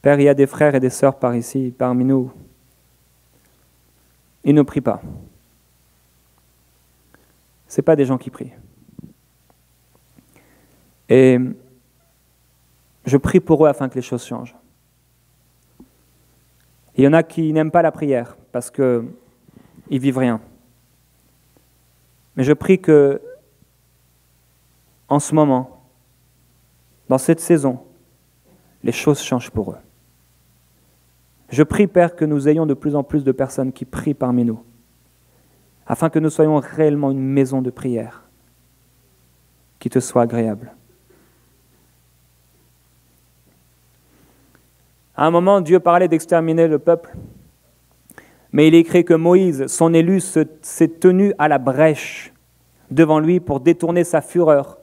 Père, il y a des frères et des sœurs par ici, parmi nous. Ils ne prient pas. Ce n'est pas des gens qui prient. Et je prie pour eux afin que les choses changent. Il y en a qui n'aiment pas la prière parce qu'ils ne vivent rien. Mais je prie que, en ce moment, dans cette saison, les choses changent pour eux. Je prie, Père, que nous ayons de plus en plus de personnes qui prient parmi nous, afin que nous soyons réellement une maison de prière qui te soit agréable. À un moment, Dieu parlait d'exterminer le peuple, mais il est écrit que Moïse, son élu, s'est tenu à la brèche devant lui pour détourner sa fureur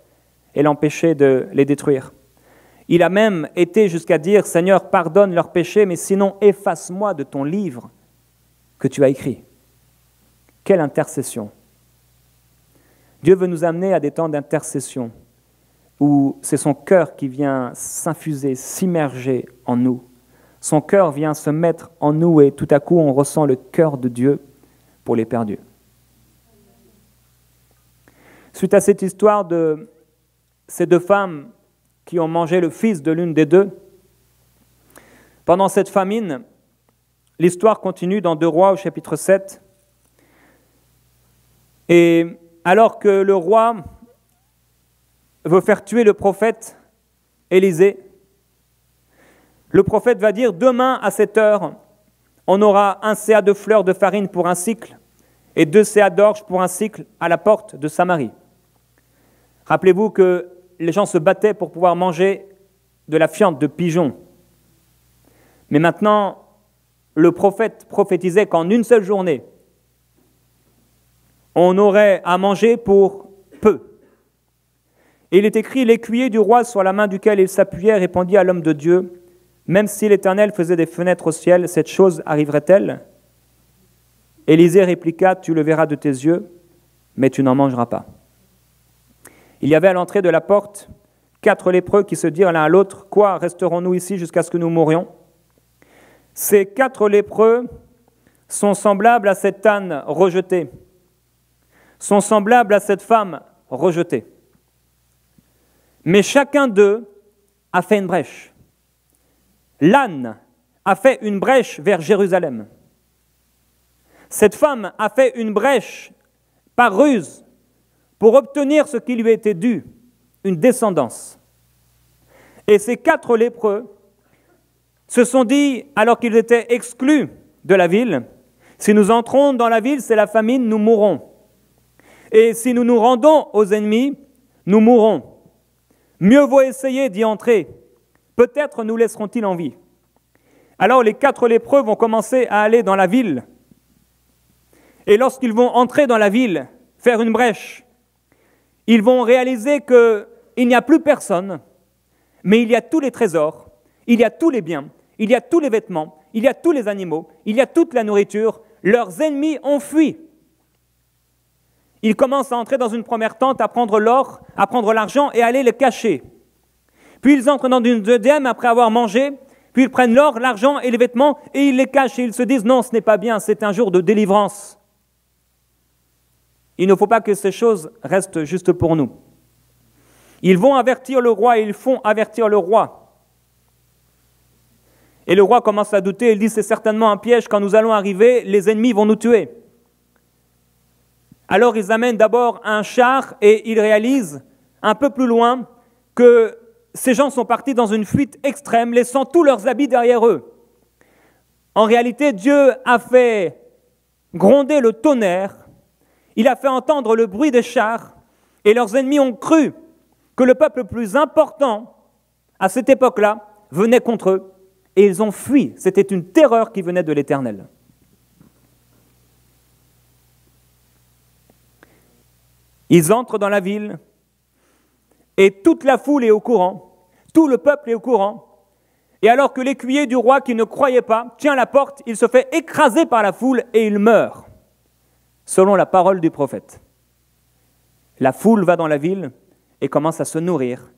et l'empêcher de les détruire. Il a même été jusqu'à dire « Seigneur, pardonne leurs péchés, mais sinon efface-moi de ton livre que tu as écrit. » Quelle intercession! Dieu veut nous amener à des temps d'intercession où c'est son cœur qui vient s'infuser, s'immerger en nous. Son cœur vient se mettre en nous et tout à coup on ressent le cœur de Dieu pour les perdus. Suite à cette histoire de ces deux femmes qui ont mangé le fils de l'une des deux, pendant cette famine, l'histoire continue dans 2 Rois au chapitre 7. Et alors que le roi veut faire tuer le prophète Élisée, le prophète va dire « Demain à cette heure, on aura 1 seah de fleurs de farine pour 1 cycle et 2 seahs d'orge pour 1 cycle à la porte de Samarie. » Rappelez-vous que les gens se battaient pour pouvoir manger de la fiente de pigeon. Mais maintenant, le prophète prophétisait qu'en une seule journée, on aurait à manger pour peu. Et il est écrit « L'écuyer du roi sur la main duquel il s'appuyait répondit à l'homme de Dieu, même si l'Éternel faisait des fenêtres au ciel, cette chose arriverait-elle » Élisée répliqua « Tu le verras de tes yeux, mais tu n'en mangeras pas. » Il y avait à l'entrée de la porte 4 lépreux qui se dirent l'un à l'autre « Quoi, resterons-nous ici jusqu'à ce que nous mourions ?» Ces 4 lépreux sont semblables à cet âne rejeté, sont semblables à cette femme rejetée. Mais chacun d'eux a fait une brèche. L'âne a fait une brèche vers Jérusalem. Cette femme a fait une brèche par ruse pour obtenir ce qui lui était dû, une descendance. Et ces 4 lépreux se sont dit, alors qu'ils étaient exclus de la ville, si nous entrons dans la ville, c'est la famine, nous mourrons. Et si nous nous rendons aux ennemis, nous mourrons. Mieux vaut essayer d'y entrer. Peut-être nous laisseront-ils en vie. Alors les 4 lépreux vont commencer à aller dans la ville. Et lorsqu'ils vont entrer dans la ville, faire une brèche, ils vont réaliser qu'il n'y a plus personne, mais il y a tous les trésors, il y a tous les biens, il y a tous les vêtements, il y a tous les animaux, il y a toute la nourriture. Leurs ennemis ont fui. Ils commencent à entrer dans une première tente, à prendre l'or, à prendre l'argent et à aller le cacher. Puis ils entrent dans une deuxième après avoir mangé, puis ils prennent l'or, l'argent et les vêtements et ils les cachent et ils se disent « Non, ce n'est pas bien, c'est un jour de délivrance. » Il ne faut pas que ces choses restent juste pour nous. Ils vont avertir le roi et ils font avertir le roi. Et le roi commence à douter, il dit « C'est certainement un piège, quand nous allons arriver, les ennemis vont nous tuer. » Alors ils amènent d'abord un char et ils réalisent un peu plus loin que ces gens sont partis dans une fuite extrême, laissant tous leurs habits derrière eux. En réalité, Dieu a fait gronder le tonnerre, il a fait entendre le bruit des chars, et leurs ennemis ont cru que le peuple le plus important à cette époque-là venait contre eux, et ils ont fui. C'était une terreur qui venait de l'Éternel. Ils entrent dans la ville et toute la foule est au courant, tout le peuple est au courant. Et alors que l'écuyer du roi qui ne croyait pas tient la porte, il se fait écraser par la foule et il meurt, selon la parole du prophète. La foule va dans la ville et commence à se nourrir.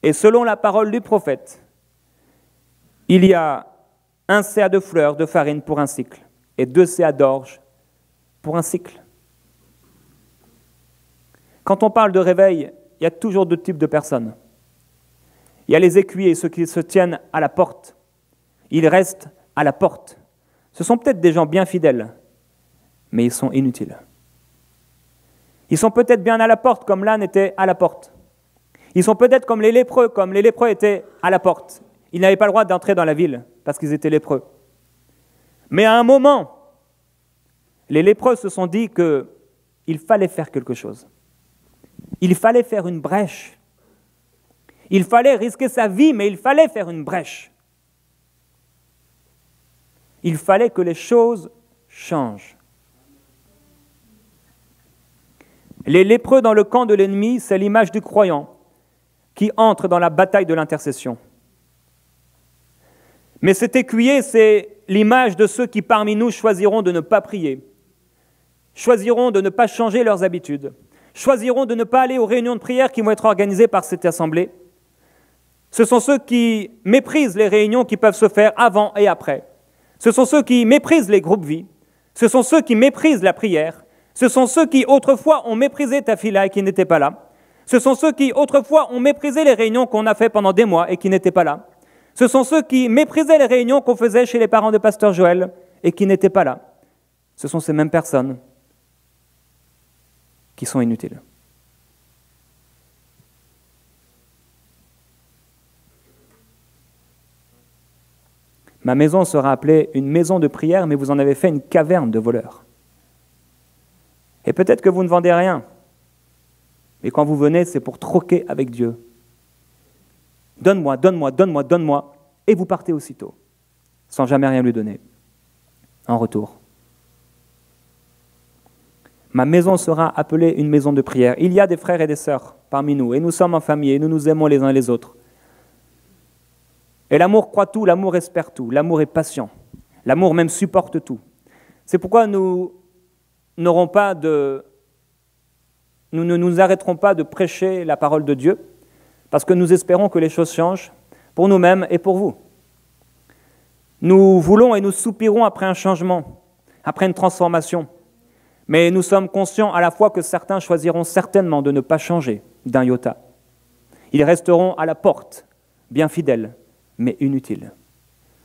Et selon la parole du prophète, il y a 1 seah de fleurs de farine pour 1 cycle et 2 seahs d'orge pour 1 cycle. Quand on parle de réveil, il y a toujours 2 types de personnes. Il y a les écuyers, ceux qui se tiennent à la porte. Ils restent à la porte. Ce sont peut-être des gens bien fidèles, mais ils sont inutiles. Ils sont peut-être bien à la porte, comme l'âne était à la porte. Ils sont peut-être comme les lépreux étaient à la porte. Ils n'avaient pas le droit d'entrer dans la ville, parce qu'ils étaient lépreux. Mais à un moment, les lépreux se sont dit qu'il fallait faire quelque chose. Il fallait faire une brèche. Il fallait risquer sa vie, mais il fallait faire une brèche. Il fallait que les choses changent. Les lépreux dans le camp de l'ennemi, c'est l'image du croyant qui entre dans la bataille de l'intercession. Mais cet écuyer, c'est l'image de ceux qui parmi nous choisiront de ne pas prier, choisiront de ne pas changer leurs habitudes, choisiront de ne pas aller aux réunions de prière qui vont être organisées par cette assemblée. Ce sont ceux qui méprisent les réunions qui peuvent se faire avant et après. Ce sont ceux qui méprisent les groupes vie. Ce sont ceux qui méprisent la prière. Ce sont ceux qui autrefois ont méprisé ta fila et qui n'étaient pas là. Ce sont ceux qui autrefois ont méprisé les réunions qu'on a fait pendant des mois et qui n'étaient pas là. Ce sont ceux qui méprisaient les réunions qu'on faisait chez les parents de Pasteur Joël et qui n'étaient pas là. Ce sont ces mêmes personnes qui sont inutiles. Ma maison sera appelée une maison de prière, mais vous en avez fait une caverne de voleurs. Et peut-être que vous ne vendez rien, mais quand vous venez, c'est pour troquer avec Dieu. Donne-moi, donne-moi, donne-moi, donne-moi, et vous partez aussitôt, sans jamais rien lui donner en retour. Ma maison sera appelée une maison de prière. Il y a des frères et des sœurs parmi nous, et nous sommes en famille, et nous nous aimons les uns les autres. Et l'amour croit tout, l'amour espère tout, l'amour est patient, l'amour même supporte tout. C'est pourquoi nous ne nous arrêterons pas de prêcher la parole de Dieu, parce que nous espérons que les choses changent pour nous-mêmes et pour vous. Nous voulons et nous soupirons après un changement, après une transformation, mais nous sommes conscients à la fois que certains choisiront certainement de ne pas changer d'un iota. Ils resteront à la porte, bien fidèles, mais inutiles.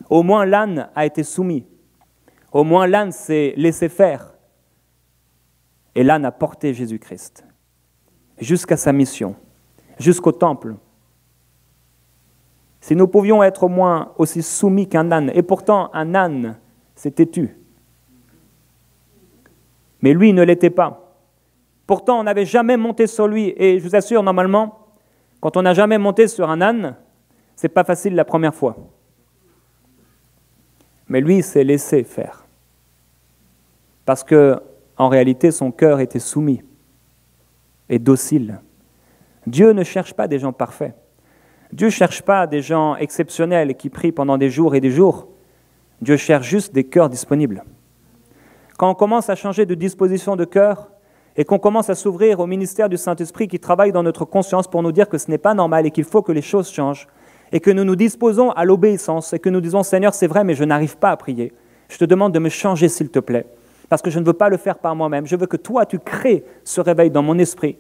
Au moins l'âne a été soumis, au moins l'âne s'est laissé faire, et l'âne a porté Jésus-Christ jusqu'à sa mission, jusqu'au temple. Si nous pouvions être au moins aussi soumis qu'un âne, et pourtant un âne s'est têtu, mais lui ne l'était pas. Pourtant, on n'avait jamais monté sur lui, et je vous assure, normalement, quand on n'a jamais monté sur un âne, c'est pas facile la première fois. Mais lui, il s'est laissé faire. Parce que, en réalité, son cœur était soumis et docile. Dieu ne cherche pas des gens parfaits. Dieu ne cherche pas des gens exceptionnels qui prient pendant des jours et des jours. Dieu cherche juste des cœurs disponibles. Quand on commence à changer de disposition de cœur et qu'on commence à s'ouvrir au ministère du Saint-Esprit qui travaille dans notre conscience pour nous dire que ce n'est pas normal et qu'il faut que les choses changent, et que nous nous disposons à l'obéissance et que nous disons « Seigneur, c'est vrai, mais je n'arrive pas à prier. Je te demande de me changer, s'il te plaît, parce que je ne veux pas le faire par moi-même. Je veux que toi, tu crées ce réveil dans mon esprit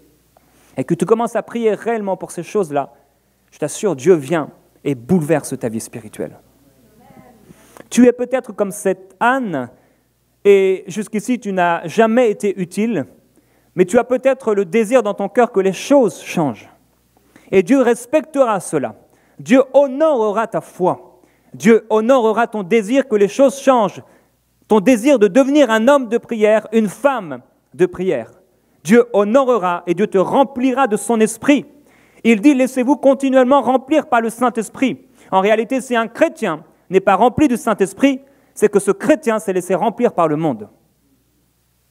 et que tu commences à prier réellement pour ces choses-là. Je t'assure, Dieu vient et bouleverse ta vie spirituelle. » Tu es peut-être comme cette âne et jusqu'ici, tu n'as jamais été utile, mais tu as peut-être le désir dans ton cœur que les choses changent. Et Dieu respectera cela. Dieu honorera ta foi. Dieu honorera ton désir que les choses changent, ton désir de devenir un homme de prière, une femme de prière. Dieu honorera et Dieu te remplira de son esprit. Il dit, laissez-vous continuellement remplir par le Saint-Esprit. En réalité, si un chrétien n'est pas rempli du Saint-Esprit, c'est que ce chrétien s'est laissé remplir par le monde.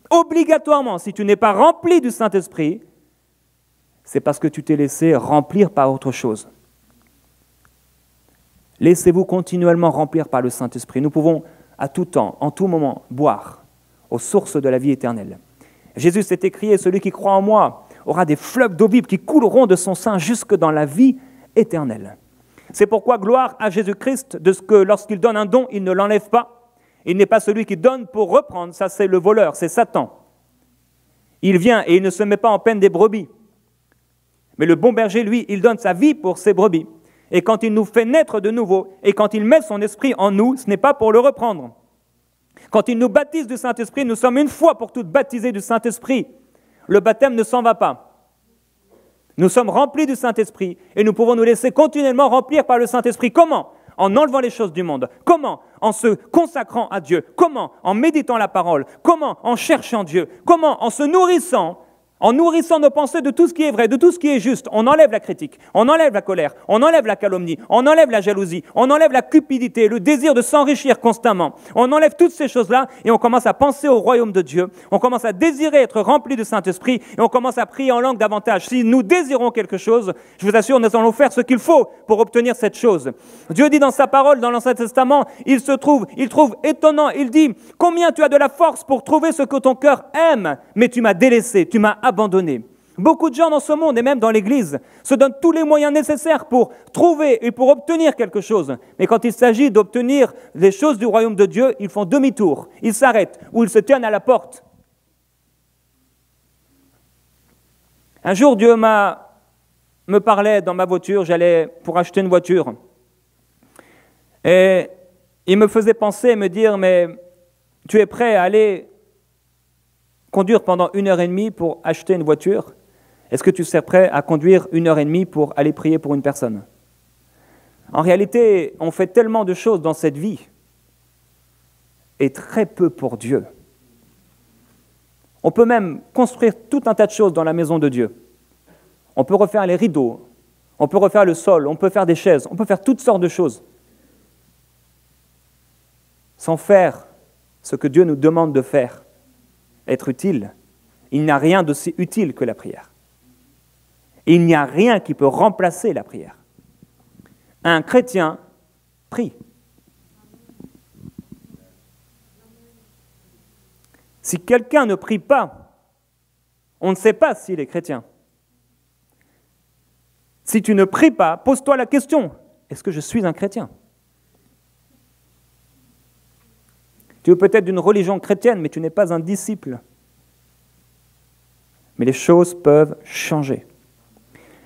Obligatoirement, si tu n'es pas rempli du Saint-Esprit, c'est parce que tu t'es laissé remplir par autre chose. Laissez-vous continuellement remplir par le Saint-Esprit. Nous pouvons à tout temps, en tout moment, boire aux sources de la vie éternelle. Jésus s'est écrié, celui qui croit en moi aura des fleuves d'eau vive qui couleront de son sein jusque dans la vie éternelle. C'est pourquoi gloire à Jésus-Christ de ce que lorsqu'il donne un don, il ne l'enlève pas. Il n'est pas celui qui donne pour reprendre, ça c'est le voleur, c'est Satan. Il vient et il ne se met pas en peine des brebis. Mais le bon berger, lui, il donne sa vie pour ses brebis. Et quand il nous fait naître de nouveau, et quand il met son esprit en nous, ce n'est pas pour le reprendre. Quand il nous baptise du Saint-Esprit, nous sommes une fois pour toutes baptisés du Saint-Esprit. Le baptême ne s'en va pas. Nous sommes remplis du Saint-Esprit et nous pouvons nous laisser continuellement remplir par le Saint-Esprit. Comment ? En enlevant les choses du monde. Comment? En se consacrant à Dieu. Comment? En méditant la parole. Comment? En cherchant Dieu. Comment? En se nourrissant. En nourrissant nos pensées de tout ce qui est vrai, de tout ce qui est juste. On enlève la critique, on enlève la colère, on enlève la calomnie, on enlève la jalousie, on enlève la cupidité, le désir de s'enrichir constamment. On enlève toutes ces choses-là et on commence à penser au royaume de Dieu. On commence à désirer être rempli du Saint-Esprit et on commence à prier en langue davantage. Si nous désirons quelque chose, je vous assure, nous allons faire ce qu'il faut pour obtenir cette chose. Dieu dit dans sa parole, dans l'Ancien Testament, il trouve étonnant, il dit, combien tu as de la force pour trouver ce que ton cœur aime, mais tu m'as délaissé, tu m'as abandonné. Beaucoup de gens dans ce monde et même dans l'Église se donnent tous les moyens nécessaires pour trouver et pour obtenir quelque chose. Mais quand il s'agit d'obtenir les choses du royaume de Dieu, ils font demi-tour, ils s'arrêtent ou ils se tiennent à la porte. Un jour, Dieu me parlait dans ma voiture, j'allais pour acheter une voiture. Et il me faisait penser et me dire, mais tu es prêt à aller conduire pendant 1h30 pour acheter une voiture? Est-ce que tu serais prêt à conduire 1h30 pour aller prier pour une personne? En réalité, on fait tellement de choses dans cette vie et très peu pour Dieu. On peut même construire tout un tas de choses dans la maison de Dieu. On peut refaire les rideaux, on peut refaire le sol, on peut faire des chaises, on peut faire toutes sortes de choses. Sans faire ce que Dieu nous demande de faire. Être utile, il n'y a rien d'aussi utile que la prière. Et il n'y a rien qui peut remplacer la prière. Un chrétien prie. Si quelqu'un ne prie pas, on ne sait pas s'il est chrétien. Si tu ne pries pas, pose-toi la question, est-ce que je suis un chrétien? Tu es peut-être d'une religion chrétienne, mais tu n'es pas un disciple. Mais les choses peuvent changer.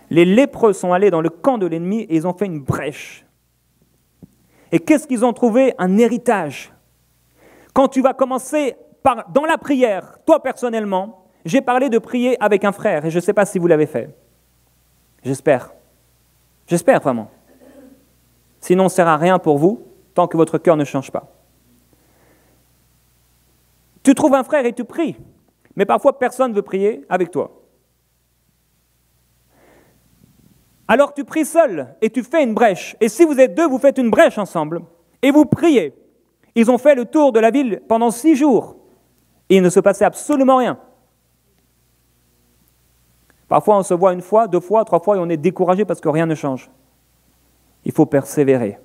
Les lépreux sont allés dans le camp de l'ennemi et ils ont fait une brèche. Et qu'est-ce qu'ils ont trouvé? Un héritage. Quand tu vas commencer dans la prière, toi personnellement, j'ai parlé de prier avec un frère et je ne sais pas si vous l'avez fait. J'espère. J'espère vraiment. Sinon, ça ne sert à rien pour vous tant que votre cœur ne change pas. Tu trouves un frère et tu pries, mais parfois personne ne veut prier avec toi. Alors tu pries seul et tu fais une brèche. Et si vous êtes deux, vous faites une brèche ensemble et vous priez. Ils ont fait le tour de la ville pendant 6 jours et il ne se passait absolument rien. Parfois on se voit 1 fois, 2 fois, 3 fois et on est découragé parce que rien ne change. Il faut persévérer.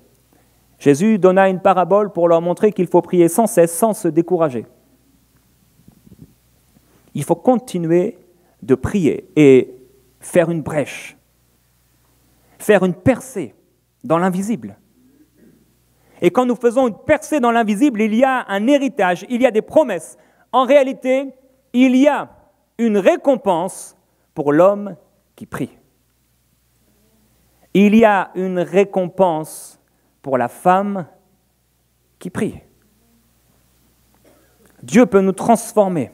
Jésus donna une parabole pour leur montrer qu'il faut prier sans cesse, sans se décourager. Il faut continuer de prier et faire une brèche, faire une percée dans l'invisible. Et quand nous faisons une percée dans l'invisible, il y a un héritage, il y a des promesses. En réalité, il y a une récompense pour l'homme qui prie. Il y a une récompense pour la femme qui prie. Dieu peut nous transformer.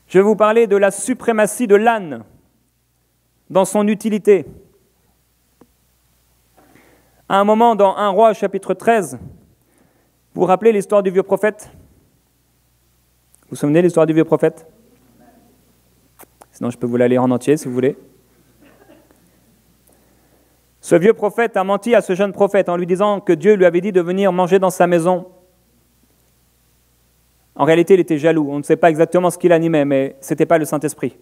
Je vais vous parler de la suprématie de l'âne dans son utilité. À un moment, dans 1 Roi, chapitre 13, vous vous rappelez l'histoire du vieux prophète? Vous vous souvenez de l'histoire du vieux prophète? Sinon, je peux vous la lire en entier, si vous voulez. Ce vieux prophète a menti à ce jeune prophète en lui disant que Dieu lui avait dit de venir manger dans sa maison. En réalité, il était jaloux. On ne sait pas exactement ce qui l'animait, mais ce n'était pas le Saint-Esprit.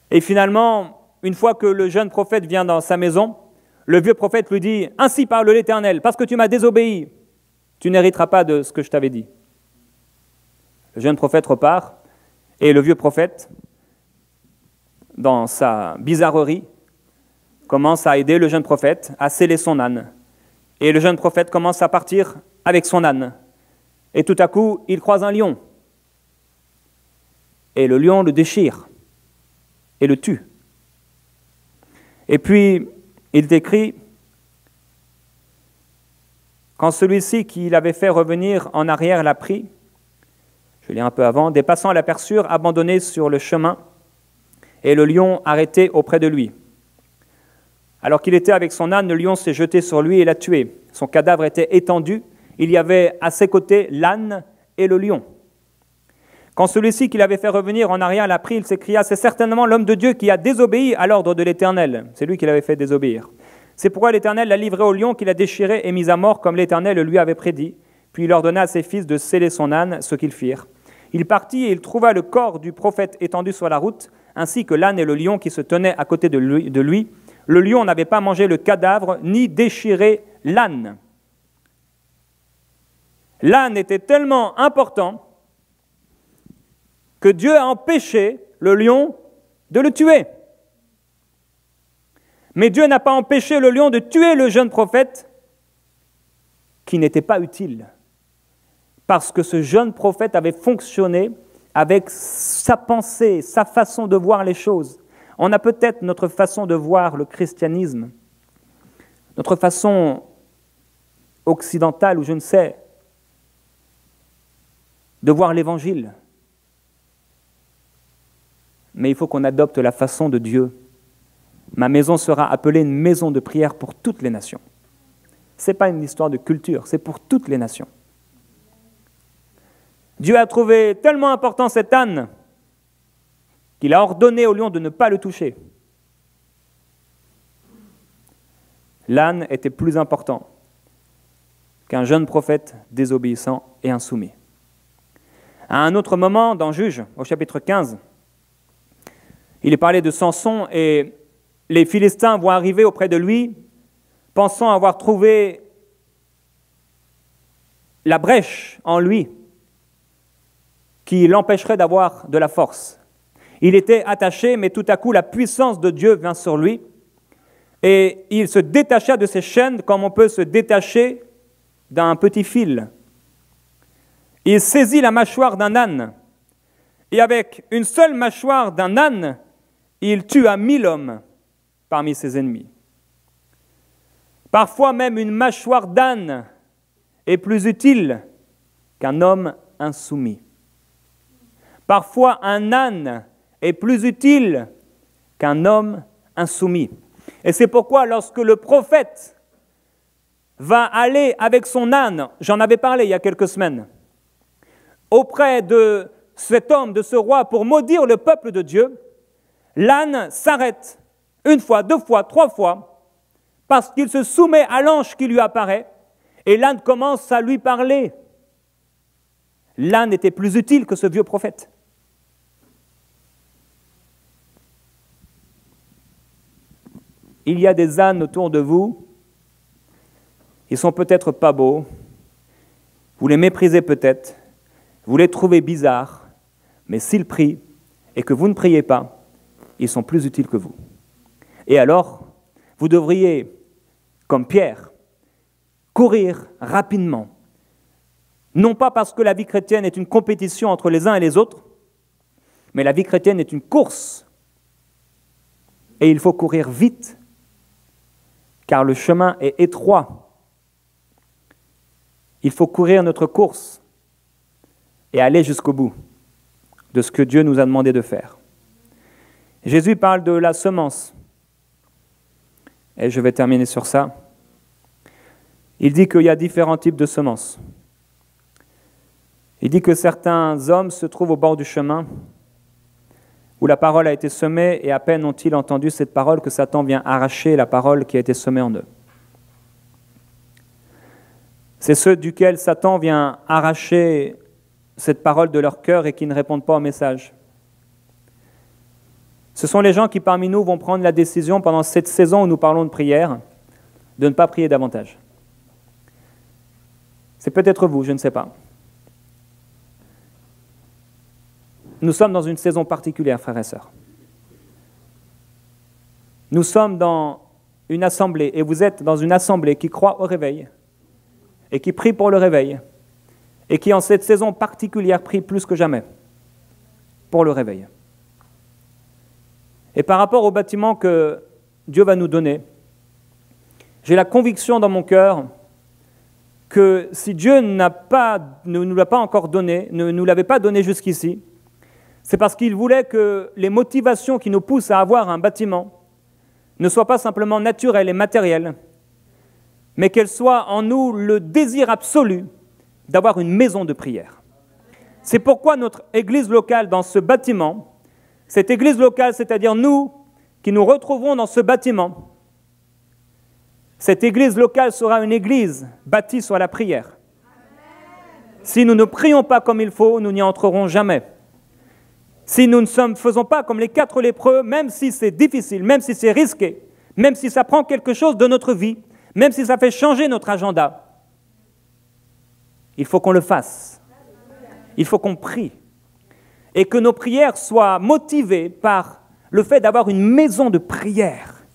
Et finalement, une fois que le jeune prophète vient dans sa maison, le vieux prophète lui dit « Ainsi parle l'Éternel, parce que tu m'as désobéi, tu n'hériteras pas de ce que je t'avais dit. » Le jeune prophète repart, et le vieux prophète, dans sa bizarrerie, commence à aider le jeune prophète à sceller son âne. Et le jeune prophète commence à partir avec son âne. Et tout à coup, il croise un lion. Et le lion le déchire et le tue. Et puis, il est écrit, quand celui-ci qui l'avait fait revenir en arrière l'a pris, je lis un peu avant, des passants l'aperçurent abandonné sur le chemin et le lion arrêté auprès de lui. Alors qu'il était avec son âne, le lion s'est jeté sur lui et l'a tué. Son cadavre était étendu. Il y avait à ses côtés l'âne et le lion. Quand celui-ci qui l'avait fait revenir en arrière l'a pris, il s'écria, « C'est certainement l'homme de Dieu qui a désobéi à l'ordre de l'Éternel. » C'est lui qui l'avait fait désobéir. C'est pourquoi l'Éternel l'a livré au lion, qui l'a déchiré et mis à mort, comme l'Éternel le lui avait prédit. Puis il ordonna à ses fils de sceller son âne, ce qu'ils firent. Il partit et il trouva le corps du prophète étendu sur la route, ainsi que l'âne et le lion qui se tenaient à côté de lui. Le lion n'avait pas mangé le cadavre, ni déchiré l'âne. L'âne était tellement important que Dieu a empêché le lion de le tuer. Mais Dieu n'a pas empêché le lion de tuer le jeune prophète qui n'était pas utile. Parce que ce jeune prophète avait fonctionné avec sa pensée, sa façon de voir les choses. On a peut-être notre façon de voir le christianisme, notre façon occidentale, ou je ne sais, de voir l'évangile. Mais il faut qu'on adopte la façon de Dieu. Ma maison sera appelée une maison de prière pour toutes les nations. Ce n'est pas une histoire de culture, c'est pour toutes les nations. Dieu a trouvé tellement important cet âne qu'il a ordonné au lion de ne pas le toucher. L'âne était plus important qu'un jeune prophète désobéissant et insoumis. À un autre moment, dans Juges, au chapitre 15, il est parlé de Samson et les Philistins vont arriver auprès de lui, pensant avoir trouvé la brèche en lui qui l'empêcherait d'avoir de la force. Il était attaché, mais tout à coup, la puissance de Dieu vint sur lui et il se détacha de ses chaînes comme on peut se détacher d'un petit fil. Il saisit la mâchoire d'un âne et avec une seule mâchoire d'un âne, il tua 1000 hommes parmi ses ennemis. Parfois même une mâchoire d'âne est plus utile qu'un homme insoumis. Parfois un âne est plus utile qu'un homme insoumis. Et c'est pourquoi lorsque le prophète va aller avec son âne, j'en avais parlé il y a quelques semaines, auprès de cet homme, de ce roi, pour maudire le peuple de Dieu, l'âne s'arrête une fois, 2 fois, 3 fois, parce qu'il se soumet à l'ange qui lui apparaît, et l'âne commence à lui parler. L'âne était plus utile que ce vieux prophète. Il y a des ânes autour de vous, ils sont peut-être pas beaux, vous les méprisez peut-être, vous les trouvez bizarres, mais s'ils prient et que vous ne priez pas, ils sont plus utiles que vous. Et alors, vous devriez, comme Pierre, courir rapidement. Non pas parce que la vie chrétienne est une compétition entre les uns et les autres, mais la vie chrétienne est une course. Et il faut courir vite, car le chemin est étroit. Il faut courir notre course et aller jusqu'au bout de ce que Dieu nous a demandé de faire. Jésus parle de la semence. Et je vais terminer sur ça. Il dit qu'il y a différents types de semences. Il dit que certains hommes se trouvent au bord du chemin où la parole a été semée et à peine ont-ils entendu cette parole que Satan vient arracher la parole qui a été semée en eux. C'est ceux duquel Satan vient arracher cette parole de leur cœur et qui ne répondent pas au message. Ce sont les gens qui parmi nous vont prendre la décision pendant cette saison où nous parlons de prière de ne pas prier davantage. C'est peut-être vous, je ne sais pas. Nous sommes dans une saison particulière, frères et sœurs. Nous sommes dans une assemblée, et vous êtes dans une assemblée qui croit au réveil, et qui prie pour le réveil, et qui en cette saison particulière prie plus que jamais pour le réveil. Et par rapport au bâtiment que Dieu va nous donner, j'ai la conviction dans mon cœur que si Dieu ne nous l'a pas encore donné, ne nous l'avait pas donné jusqu'ici, c'est parce qu'il voulait que les motivations qui nous poussent à avoir un bâtiment ne soit pas simplement naturelle et matérielle, mais qu'elle soit en nous le désir absolu d'avoir une maison de prière. C'est pourquoi notre église locale dans ce bâtiment, cette église locale, c'est-à-dire nous qui nous retrouverons dans ce bâtiment, cette église locale sera une église bâtie sur la prière. Si nous ne prions pas comme il faut, nous n'y entrerons jamais. Si nous ne faisons pas comme les 4 lépreux, même si c'est difficile, même si c'est risqué, même si ça prend quelque chose de notre vie, même si ça fait changer notre agenda, il faut qu'on le fasse. Il faut qu'on prie. Et que nos prières soient motivées par le fait d'avoir une maison de prière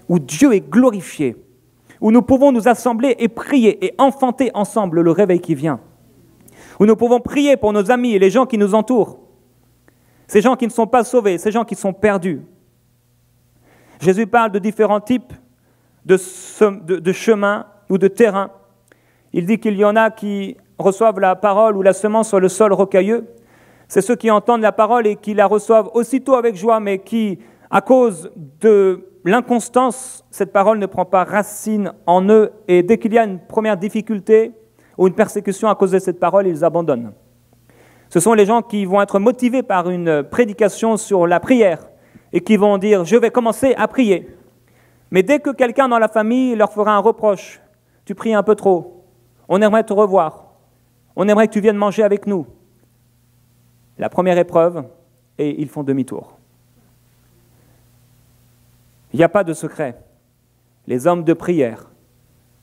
où Dieu est glorifié, où nous pouvons nous assembler et prier et enfanter ensemble le réveil qui vient, où nous pouvons prier pour nos amis et les gens qui nous entourent, ces gens qui ne sont pas sauvés, ces gens qui sont perdus. Jésus parle de différents types de chemins ou de terrains. Il dit qu'il y en a qui reçoivent la parole ou la semence sur le sol rocailleux. C'est ceux qui entendent la parole et qui la reçoivent aussitôt avec joie, mais qui, à cause de l'inconstance, cette parole ne prend pas racine en eux. Et dès qu'il y a une première difficulté ou une persécution à cause de cette parole, ils abandonnent. Ce sont les gens qui vont être motivés par une prédication sur la prière et qui vont dire « je vais commencer à prier ». Mais dès que quelqu'un dans la famille leur fera un reproche, « tu pries un peu trop, on aimerait te revoir, on aimerait que tu viennes manger avec nous », la première épreuve, et ils font demi-tour. Il n'y a pas de secret. Les hommes de prière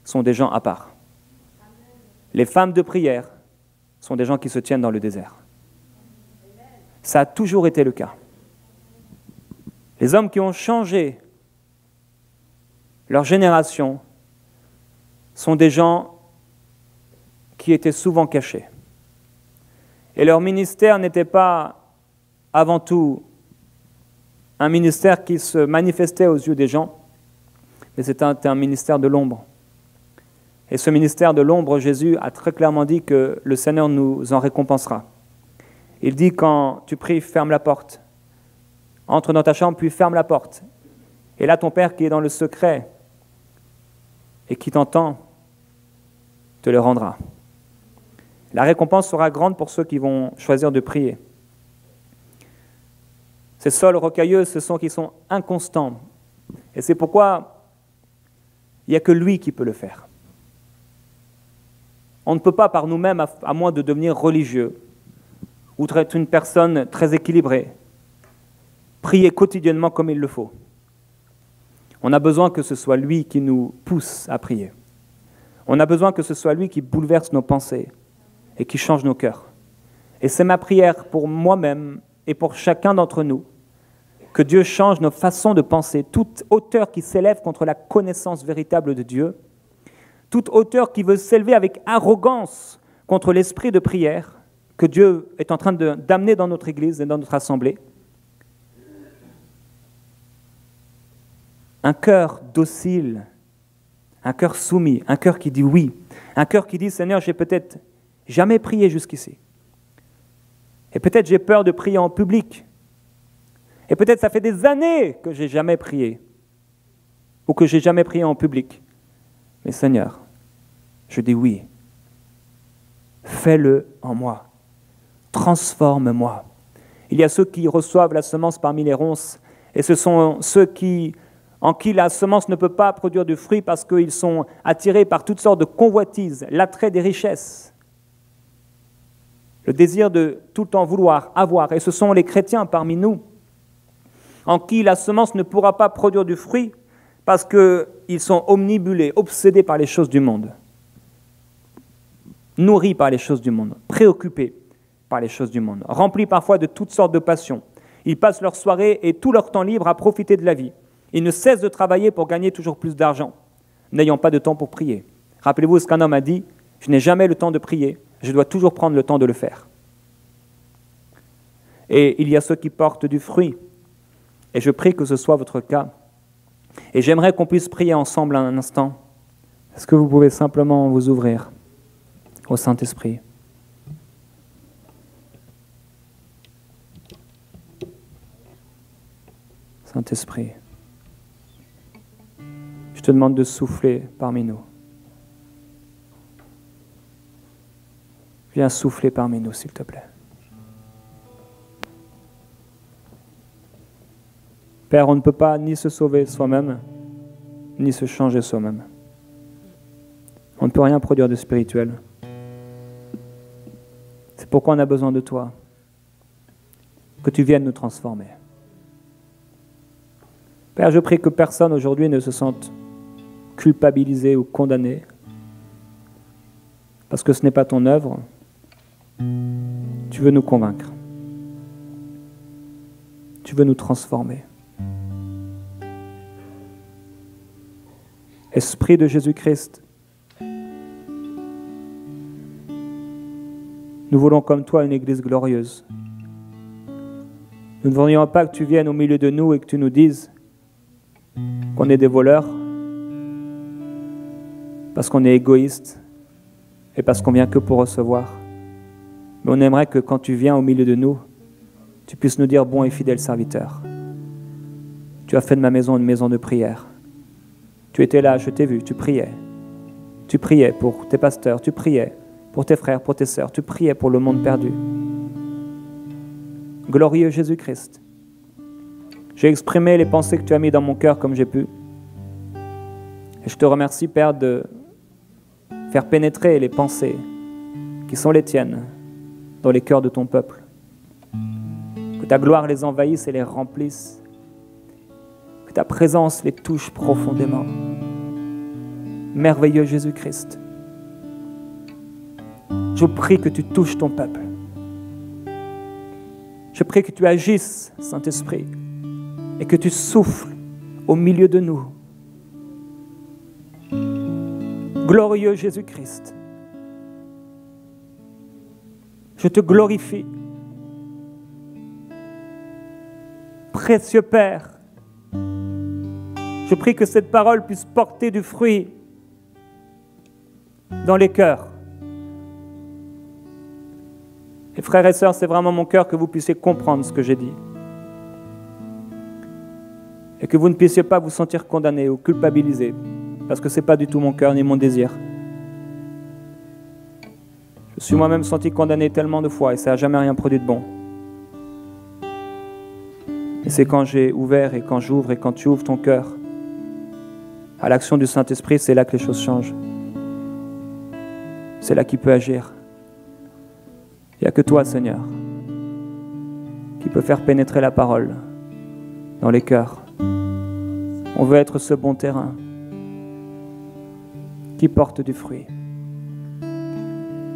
sont des gens à part. Les femmes de prière sont des gens qui se tiennent dans le désert. Ça a toujours été le cas. Les hommes qui ont changé leur génération sont des gens qui étaient souvent cachés. Et leur ministère n'était pas avant tout un ministère qui se manifestait aux yeux des gens, mais c'était un ministère de l'ombre. Et ce ministère de l'ombre, Jésus a très clairement dit que le Seigneur nous en récompensera. Il dit quand tu pries, ferme la porte. Entre dans ta chambre, puis ferme la porte. Et là, ton Père qui est dans le secret et qui t'entend, te le rendra. La récompense sera grande pour ceux qui vont choisir de prier. Ces sols rocailleux, ce sont qui sont inconstants. Et c'est pourquoi il n'y a que lui qui peut le faire. On ne peut pas par nous-mêmes, à moins de devenir religieux, ou être une personne très équilibrée, prier quotidiennement comme il le faut. On a besoin que ce soit lui qui nous pousse à prier. On a besoin que ce soit lui qui bouleverse nos pensées et qui change nos cœurs. Et c'est ma prière pour moi-même et pour chacun d'entre nous, que Dieu change nos façons de penser, toute hauteur qui s'élève contre la connaissance véritable de Dieu, toute hauteur qui veut s'élever avec arrogance contre l'esprit de prière que Dieu est en train d'amener dans notre Église et dans notre assemblée. Un cœur docile, un cœur soumis, un cœur qui dit oui, un cœur qui dit « Seigneur, j'ai peut-être jamais prié jusqu'ici. Et peut-être j'ai peur de prier en public. Et peut-être ça fait des années que j'ai jamais prié ou que j'ai jamais prié en public. Mais Seigneur, je dis oui. Fais-le en moi. Transforme-moi. » Il y a ceux qui reçoivent la semence parmi les ronces et ce sont ceux en qui la semence ne peut pas produire du fruit parce qu'ils sont attirés par toutes sortes de convoitises, l'attrait des richesses, le désir de tout le temps vouloir avoir. Et ce sont les chrétiens parmi nous en qui la semence ne pourra pas produire du fruit parce qu'ils sont omnibulés, obsédés par les choses du monde, nourris par les choses du monde, préoccupés par les choses du monde, remplis parfois de toutes sortes de passions. Ils passent leur soirée et tout leur temps libre à profiter de la vie. Ils ne cessent de travailler pour gagner toujours plus d'argent, n'ayant pas de temps pour prier. Rappelez-vous ce qu'un homme a dit, « Je n'ai jamais le temps de prier, je dois toujours prendre le temps de le faire. » Et il y a ceux qui portent du fruit, et je prie que ce soit votre cas. Et j'aimerais qu'on puisse prier ensemble un instant. Est-ce que vous pouvez simplement vous ouvrir au Saint-Esprit ? Saint-Esprit, te demande de souffler parmi nous. Viens souffler parmi nous, s'il te plaît. Père, on ne peut pas ni se sauver soi-même, ni se changer soi-même. On ne peut rien produire de spirituel. C'est pourquoi on a besoin de toi, que tu viennes nous transformer. Père, je prie que personne aujourd'hui ne se sente culpabilisé ou condamné, parce que ce n'est pas ton œuvre. Tu veux nous convaincre. Tu veux nous transformer. Esprit de Jésus-Christ, nous voulons comme toi une église glorieuse. Nous ne voudrions pas que tu viennes au milieu de nous et que tu nous dises qu'on est des voleurs, parce qu'on est égoïste et parce qu'on vient que pour recevoir. Mais on aimerait que quand tu viens au milieu de nous, tu puisses nous dire: bon et fidèle serviteur, tu as fait de ma maison une maison de prière. Tu étais là, je t'ai vu, tu priais. Tu priais pour tes pasteurs, tu priais pour tes frères, pour tes sœurs, tu priais pour le monde perdu. Glorieux Jésus-Christ, j'ai exprimé les pensées que tu as mises dans mon cœur comme j'ai pu. Et je te remercie, Père, de faire pénétrer les pensées qui sont les tiennes dans les cœurs de ton peuple. Que ta gloire les envahisse et les remplisse. Que ta présence les touche profondément. Merveilleux Jésus-Christ, je prie que tu touches ton peuple. Je prie que tu agisses, Saint-Esprit, et que tu souffles au milieu de nous. Glorieux Jésus-Christ, je te glorifie. Précieux Père, je prie que cette parole puisse porter du fruit dans les cœurs. Et frères et sœurs, c'est vraiment mon cœur que vous puissiez comprendre ce que j'ai dit. Et que vous ne puissiez pas vous sentir condamné ou culpabilisé, parce que ce n'est pas du tout mon cœur ni mon désir. Je suis moi-même senti condamné tellement de fois et ça n'a jamais rien produit de bon. Et c'est quand j'ai ouvert et quand j'ouvre et quand tu ouvres ton cœur à l'action du Saint-Esprit, c'est là que les choses changent. C'est là qu'il peut agir. Il n'y a que toi, Seigneur, qui peut faire pénétrer la parole dans les cœurs. On veut être ce bon terrain qui porte du fruit.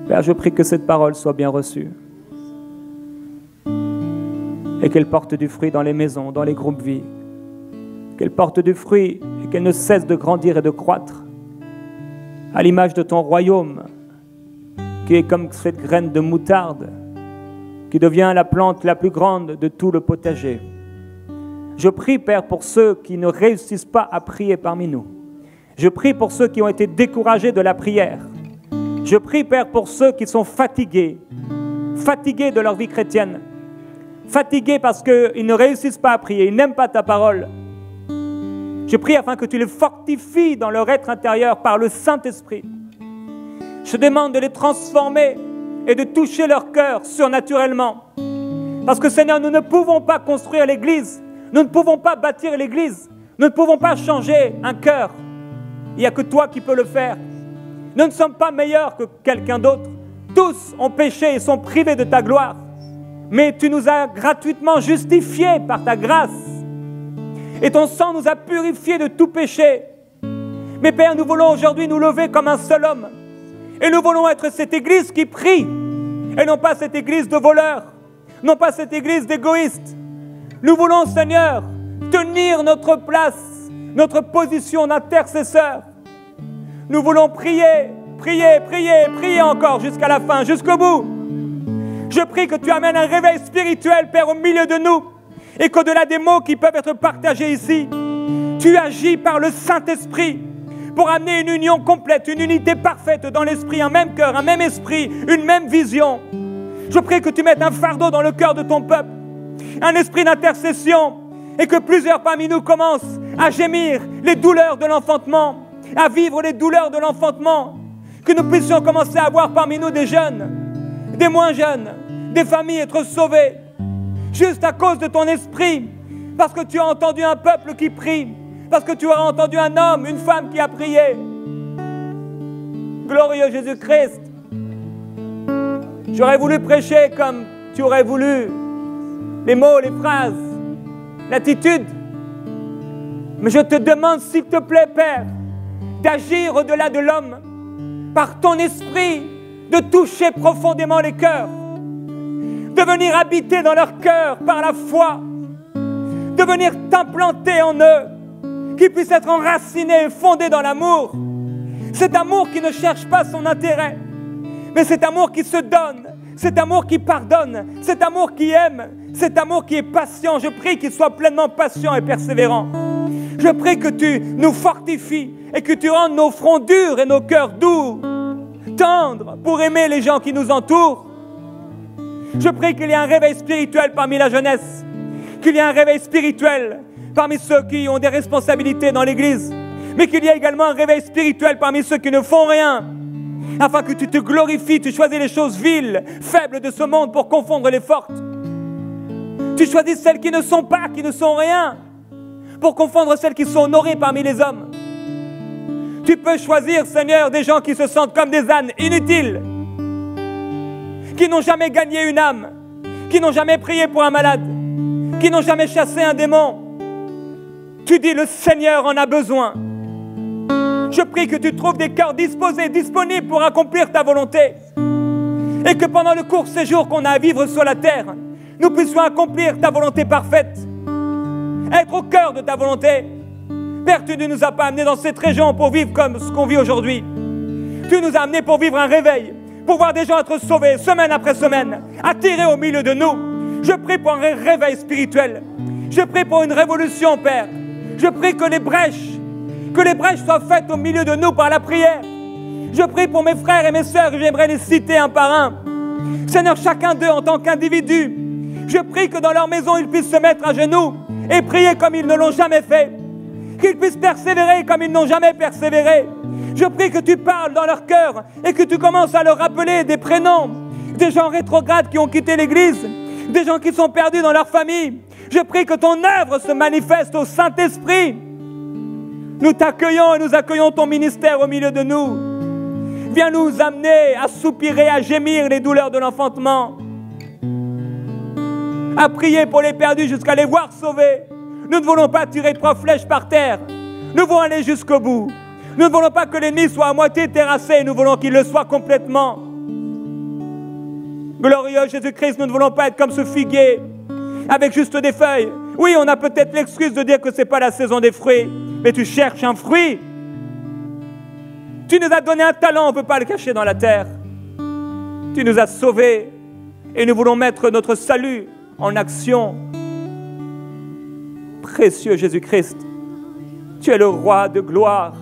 Père, je prie que cette parole soit bien reçue et qu'elle porte du fruit dans les maisons, dans les groupes vie, qu'elle porte du fruit et qu'elle ne cesse de grandir et de croître à l'image de ton royaume, qui est comme cette graine de moutarde, qui devient la plante la plus grande de tout le potager. Je prie, Père, pour ceux qui ne réussissent pas à prier parmi nous. Je prie pour ceux qui ont été découragés de la prière. Je prie, Père, pour ceux qui sont fatigués de leur vie chrétienne, fatigués parce qu'ils ne réussissent pas à prier, ils n'aiment pas ta parole. Je prie afin que tu les fortifies dans leur être intérieur par le Saint-Esprit. Je demande de les transformer et de toucher leur cœur surnaturellement. Parce que Seigneur, nous ne pouvons pas construire l'Église, nous ne pouvons pas bâtir l'Église, nous ne pouvons pas changer un cœur. Il n'y a que toi qui peux le faire. Nous ne sommes pas meilleurs que quelqu'un d'autre. Tous ont péché et sont privés de ta gloire. Mais tu nous as gratuitement justifiés par ta grâce. Et ton sang nous a purifiés de tout péché. Mais Père, nous voulons aujourd'hui nous lever comme un seul homme. Et nous voulons être cette église qui prie. Et non pas cette église de voleurs. Non pas cette église d'égoïstes. Nous voulons, Seigneur, tenir notre place, notre position d'intercesseur. Nous voulons prier, prier, prier, prier encore jusqu'à la fin, jusqu'au bout. Je prie que tu amènes un réveil spirituel, Père, au milieu de nous. Et qu'au-delà des mots qui peuvent être partagés ici, tu agis par le Saint-Esprit pour amener une union complète, une unité parfaite dans l'esprit, un même cœur, un même esprit, une même vision. Je prie que tu mettes un fardeau dans le cœur de ton peuple, un esprit d'intercession Et que plusieurs parmi nous commencent à gémir les douleurs de l'enfantement, à vivre les douleurs de l'enfantement. Que nous puissions commencer à voir parmi nous des jeunes, des moins jeunes, des familles être sauvées, juste à cause de ton esprit, parce que tu as entendu un peuple qui prie, parce que tu as entendu un homme, une femme qui a prié. Glorieux Jésus-Christ. J'aurais voulu prêcher comme tu aurais voulu, les mots, les phrases, l'attitude. Mais je te demande, s'il te plaît, Père, d'agir au-delà de l'homme, par ton esprit, de toucher profondément les cœurs, de venir habiter dans leur cœur par la foi, de venir t'implanter en eux, qu'ils puissent être enracinés et fondés dans l'amour. Cet amour qui ne cherche pas son intérêt, mais cet amour qui se donne, cet amour qui pardonne, cet amour qui aime, cet amour qui est patient. Je prie qu'il soit pleinement patient et persévérant. Je prie que tu nous fortifies et que tu rendes nos fronts durs et nos cœurs doux, tendres, pour aimer les gens qui nous entourent. Je prie qu'il y ait un réveil spirituel parmi la jeunesse, qu'il y ait un réveil spirituel parmi ceux qui ont des responsabilités dans l'Église, mais qu'il y ait également un réveil spirituel parmi ceux qui ne font rien, afin que tu te glorifies. Tu choisis les choses viles, faibles de ce monde pour confondre les fortes. Tu choisis celles qui ne sont pas, qui ne sont rien, pour confondre celles qui sont honorées parmi les hommes. Tu peux choisir, Seigneur, des gens qui se sentent comme des ânes inutiles, qui n'ont jamais gagné une âme, qui n'ont jamais prié pour un malade, qui n'ont jamais chassé un démon. Tu dis, le Seigneur en a besoin. Je prie que tu trouves des cœurs disposés, disponibles pour accomplir ta volonté. Et que pendant le court séjour qu'on a à vivre sur la terre, nous puissions accomplir ta volonté parfaite. Être au cœur de ta volonté. Père, tu ne nous as pas amenés dans cette région pour vivre comme ce qu'on vit aujourd'hui. Tu nous as amenés pour vivre un réveil, pour voir des gens être sauvés semaine après semaine, attirés au milieu de nous. Je prie pour un réveil spirituel. Je prie pour une révolution, Père. Je prie que les brèches soient faites au milieu de nous par la prière. Je prie pour mes frères et mes sœurs, j'aimerais les citer un par un. Seigneur, chacun d'eux en tant qu'individu, je prie que dans leur maison, ils puissent se mettre à genoux et prier comme ils ne l'ont jamais fait. Qu'ils puissent persévérer comme ils n'ont jamais persévéré. Je prie que tu parles dans leur cœur et que tu commences à leur rappeler des prénoms, des gens rétrogrades qui ont quitté l'Église, des gens qui sont perdus dans leur famille. Je prie que ton œuvre se manifeste au Saint-Esprit. Nous t'accueillons et nous accueillons ton ministère au milieu de nous. Viens nous amener à soupirer, à gémir les douleurs de l'enfantement, à prier pour les perdus jusqu'à les voir sauvés. Nous ne voulons pas tirer 3 flèches par terre. Nous voulons aller jusqu'au bout. Nous ne voulons pas que les nids soient à moitié terrassés. Nous voulons qu'ils le soient complètement. Glorieux Jésus-Christ, nous ne voulons pas être comme ce figuier avec juste des feuilles. Oui, on a peut-être l'excuse de dire que ce n'est pas la saison des fruits, mais tu cherches un fruit. Tu nous as donné un talent, on ne peut pas le cacher dans la terre. Tu nous as sauvés et nous voulons mettre notre salut en action. Précieux Jésus-Christ, tu es le roi de gloire.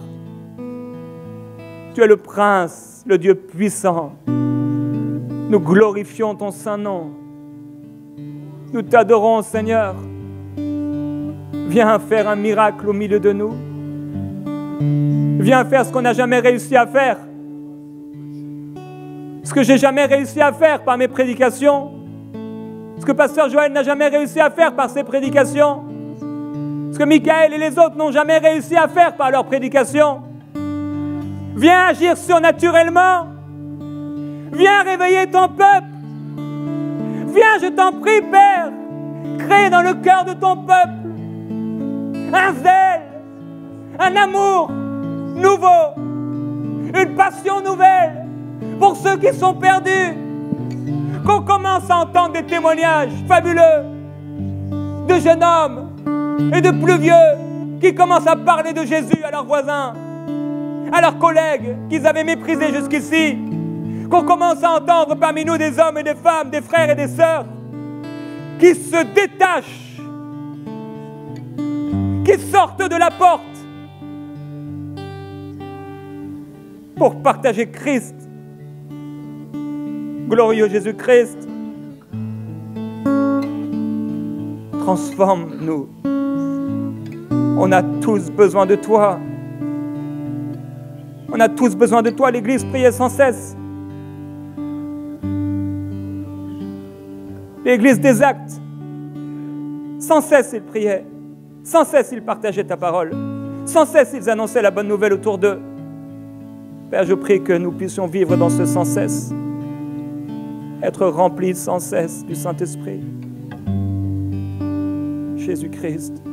Tu es le prince, le Dieu puissant. Nous glorifions ton saint nom. Nous t'adorons, Seigneur. Viens faire un miracle au milieu de nous. Viens faire ce qu'on n'a jamais réussi à faire. Ce que j'ai jamais réussi à faire par mes prédications. Ce que Pasteur Joël n'a jamais réussi à faire par ses prédications. Ce que Michael et les autres n'ont jamais réussi à faire par leurs prédications. Viens agir surnaturellement. Viens réveiller ton peuple. Viens, je t'en prie, Père, crée dans le cœur de ton peuple un zèle, un amour nouveau, une passion nouvelle pour ceux qui sont perdus. Qu'on commence à entendre des témoignages fabuleux de jeunes hommes et de plus vieux qui commencent à parler de Jésus à leurs voisins, à leurs collègues qu'ils avaient méprisés jusqu'ici. Qu'on commence à entendre parmi nous des hommes et des femmes, des frères et des sœurs qui se détachent, qui sortent de la porte pour partager Christ. Glorieux Jésus-Christ, transforme-nous On a tous besoin de toi. On a tous besoin de toi. L'Église priait sans cesse. L'Église des Actes, sans cesse ils priaient. Sans cesse ils partageaient ta parole. Sans cesse ils annonçaient la bonne nouvelle autour d'eux. Père, je prie que nous puissions vivre dans ce sans cesse. Être remplis sans cesse du Saint-Esprit. Jésus-Christ.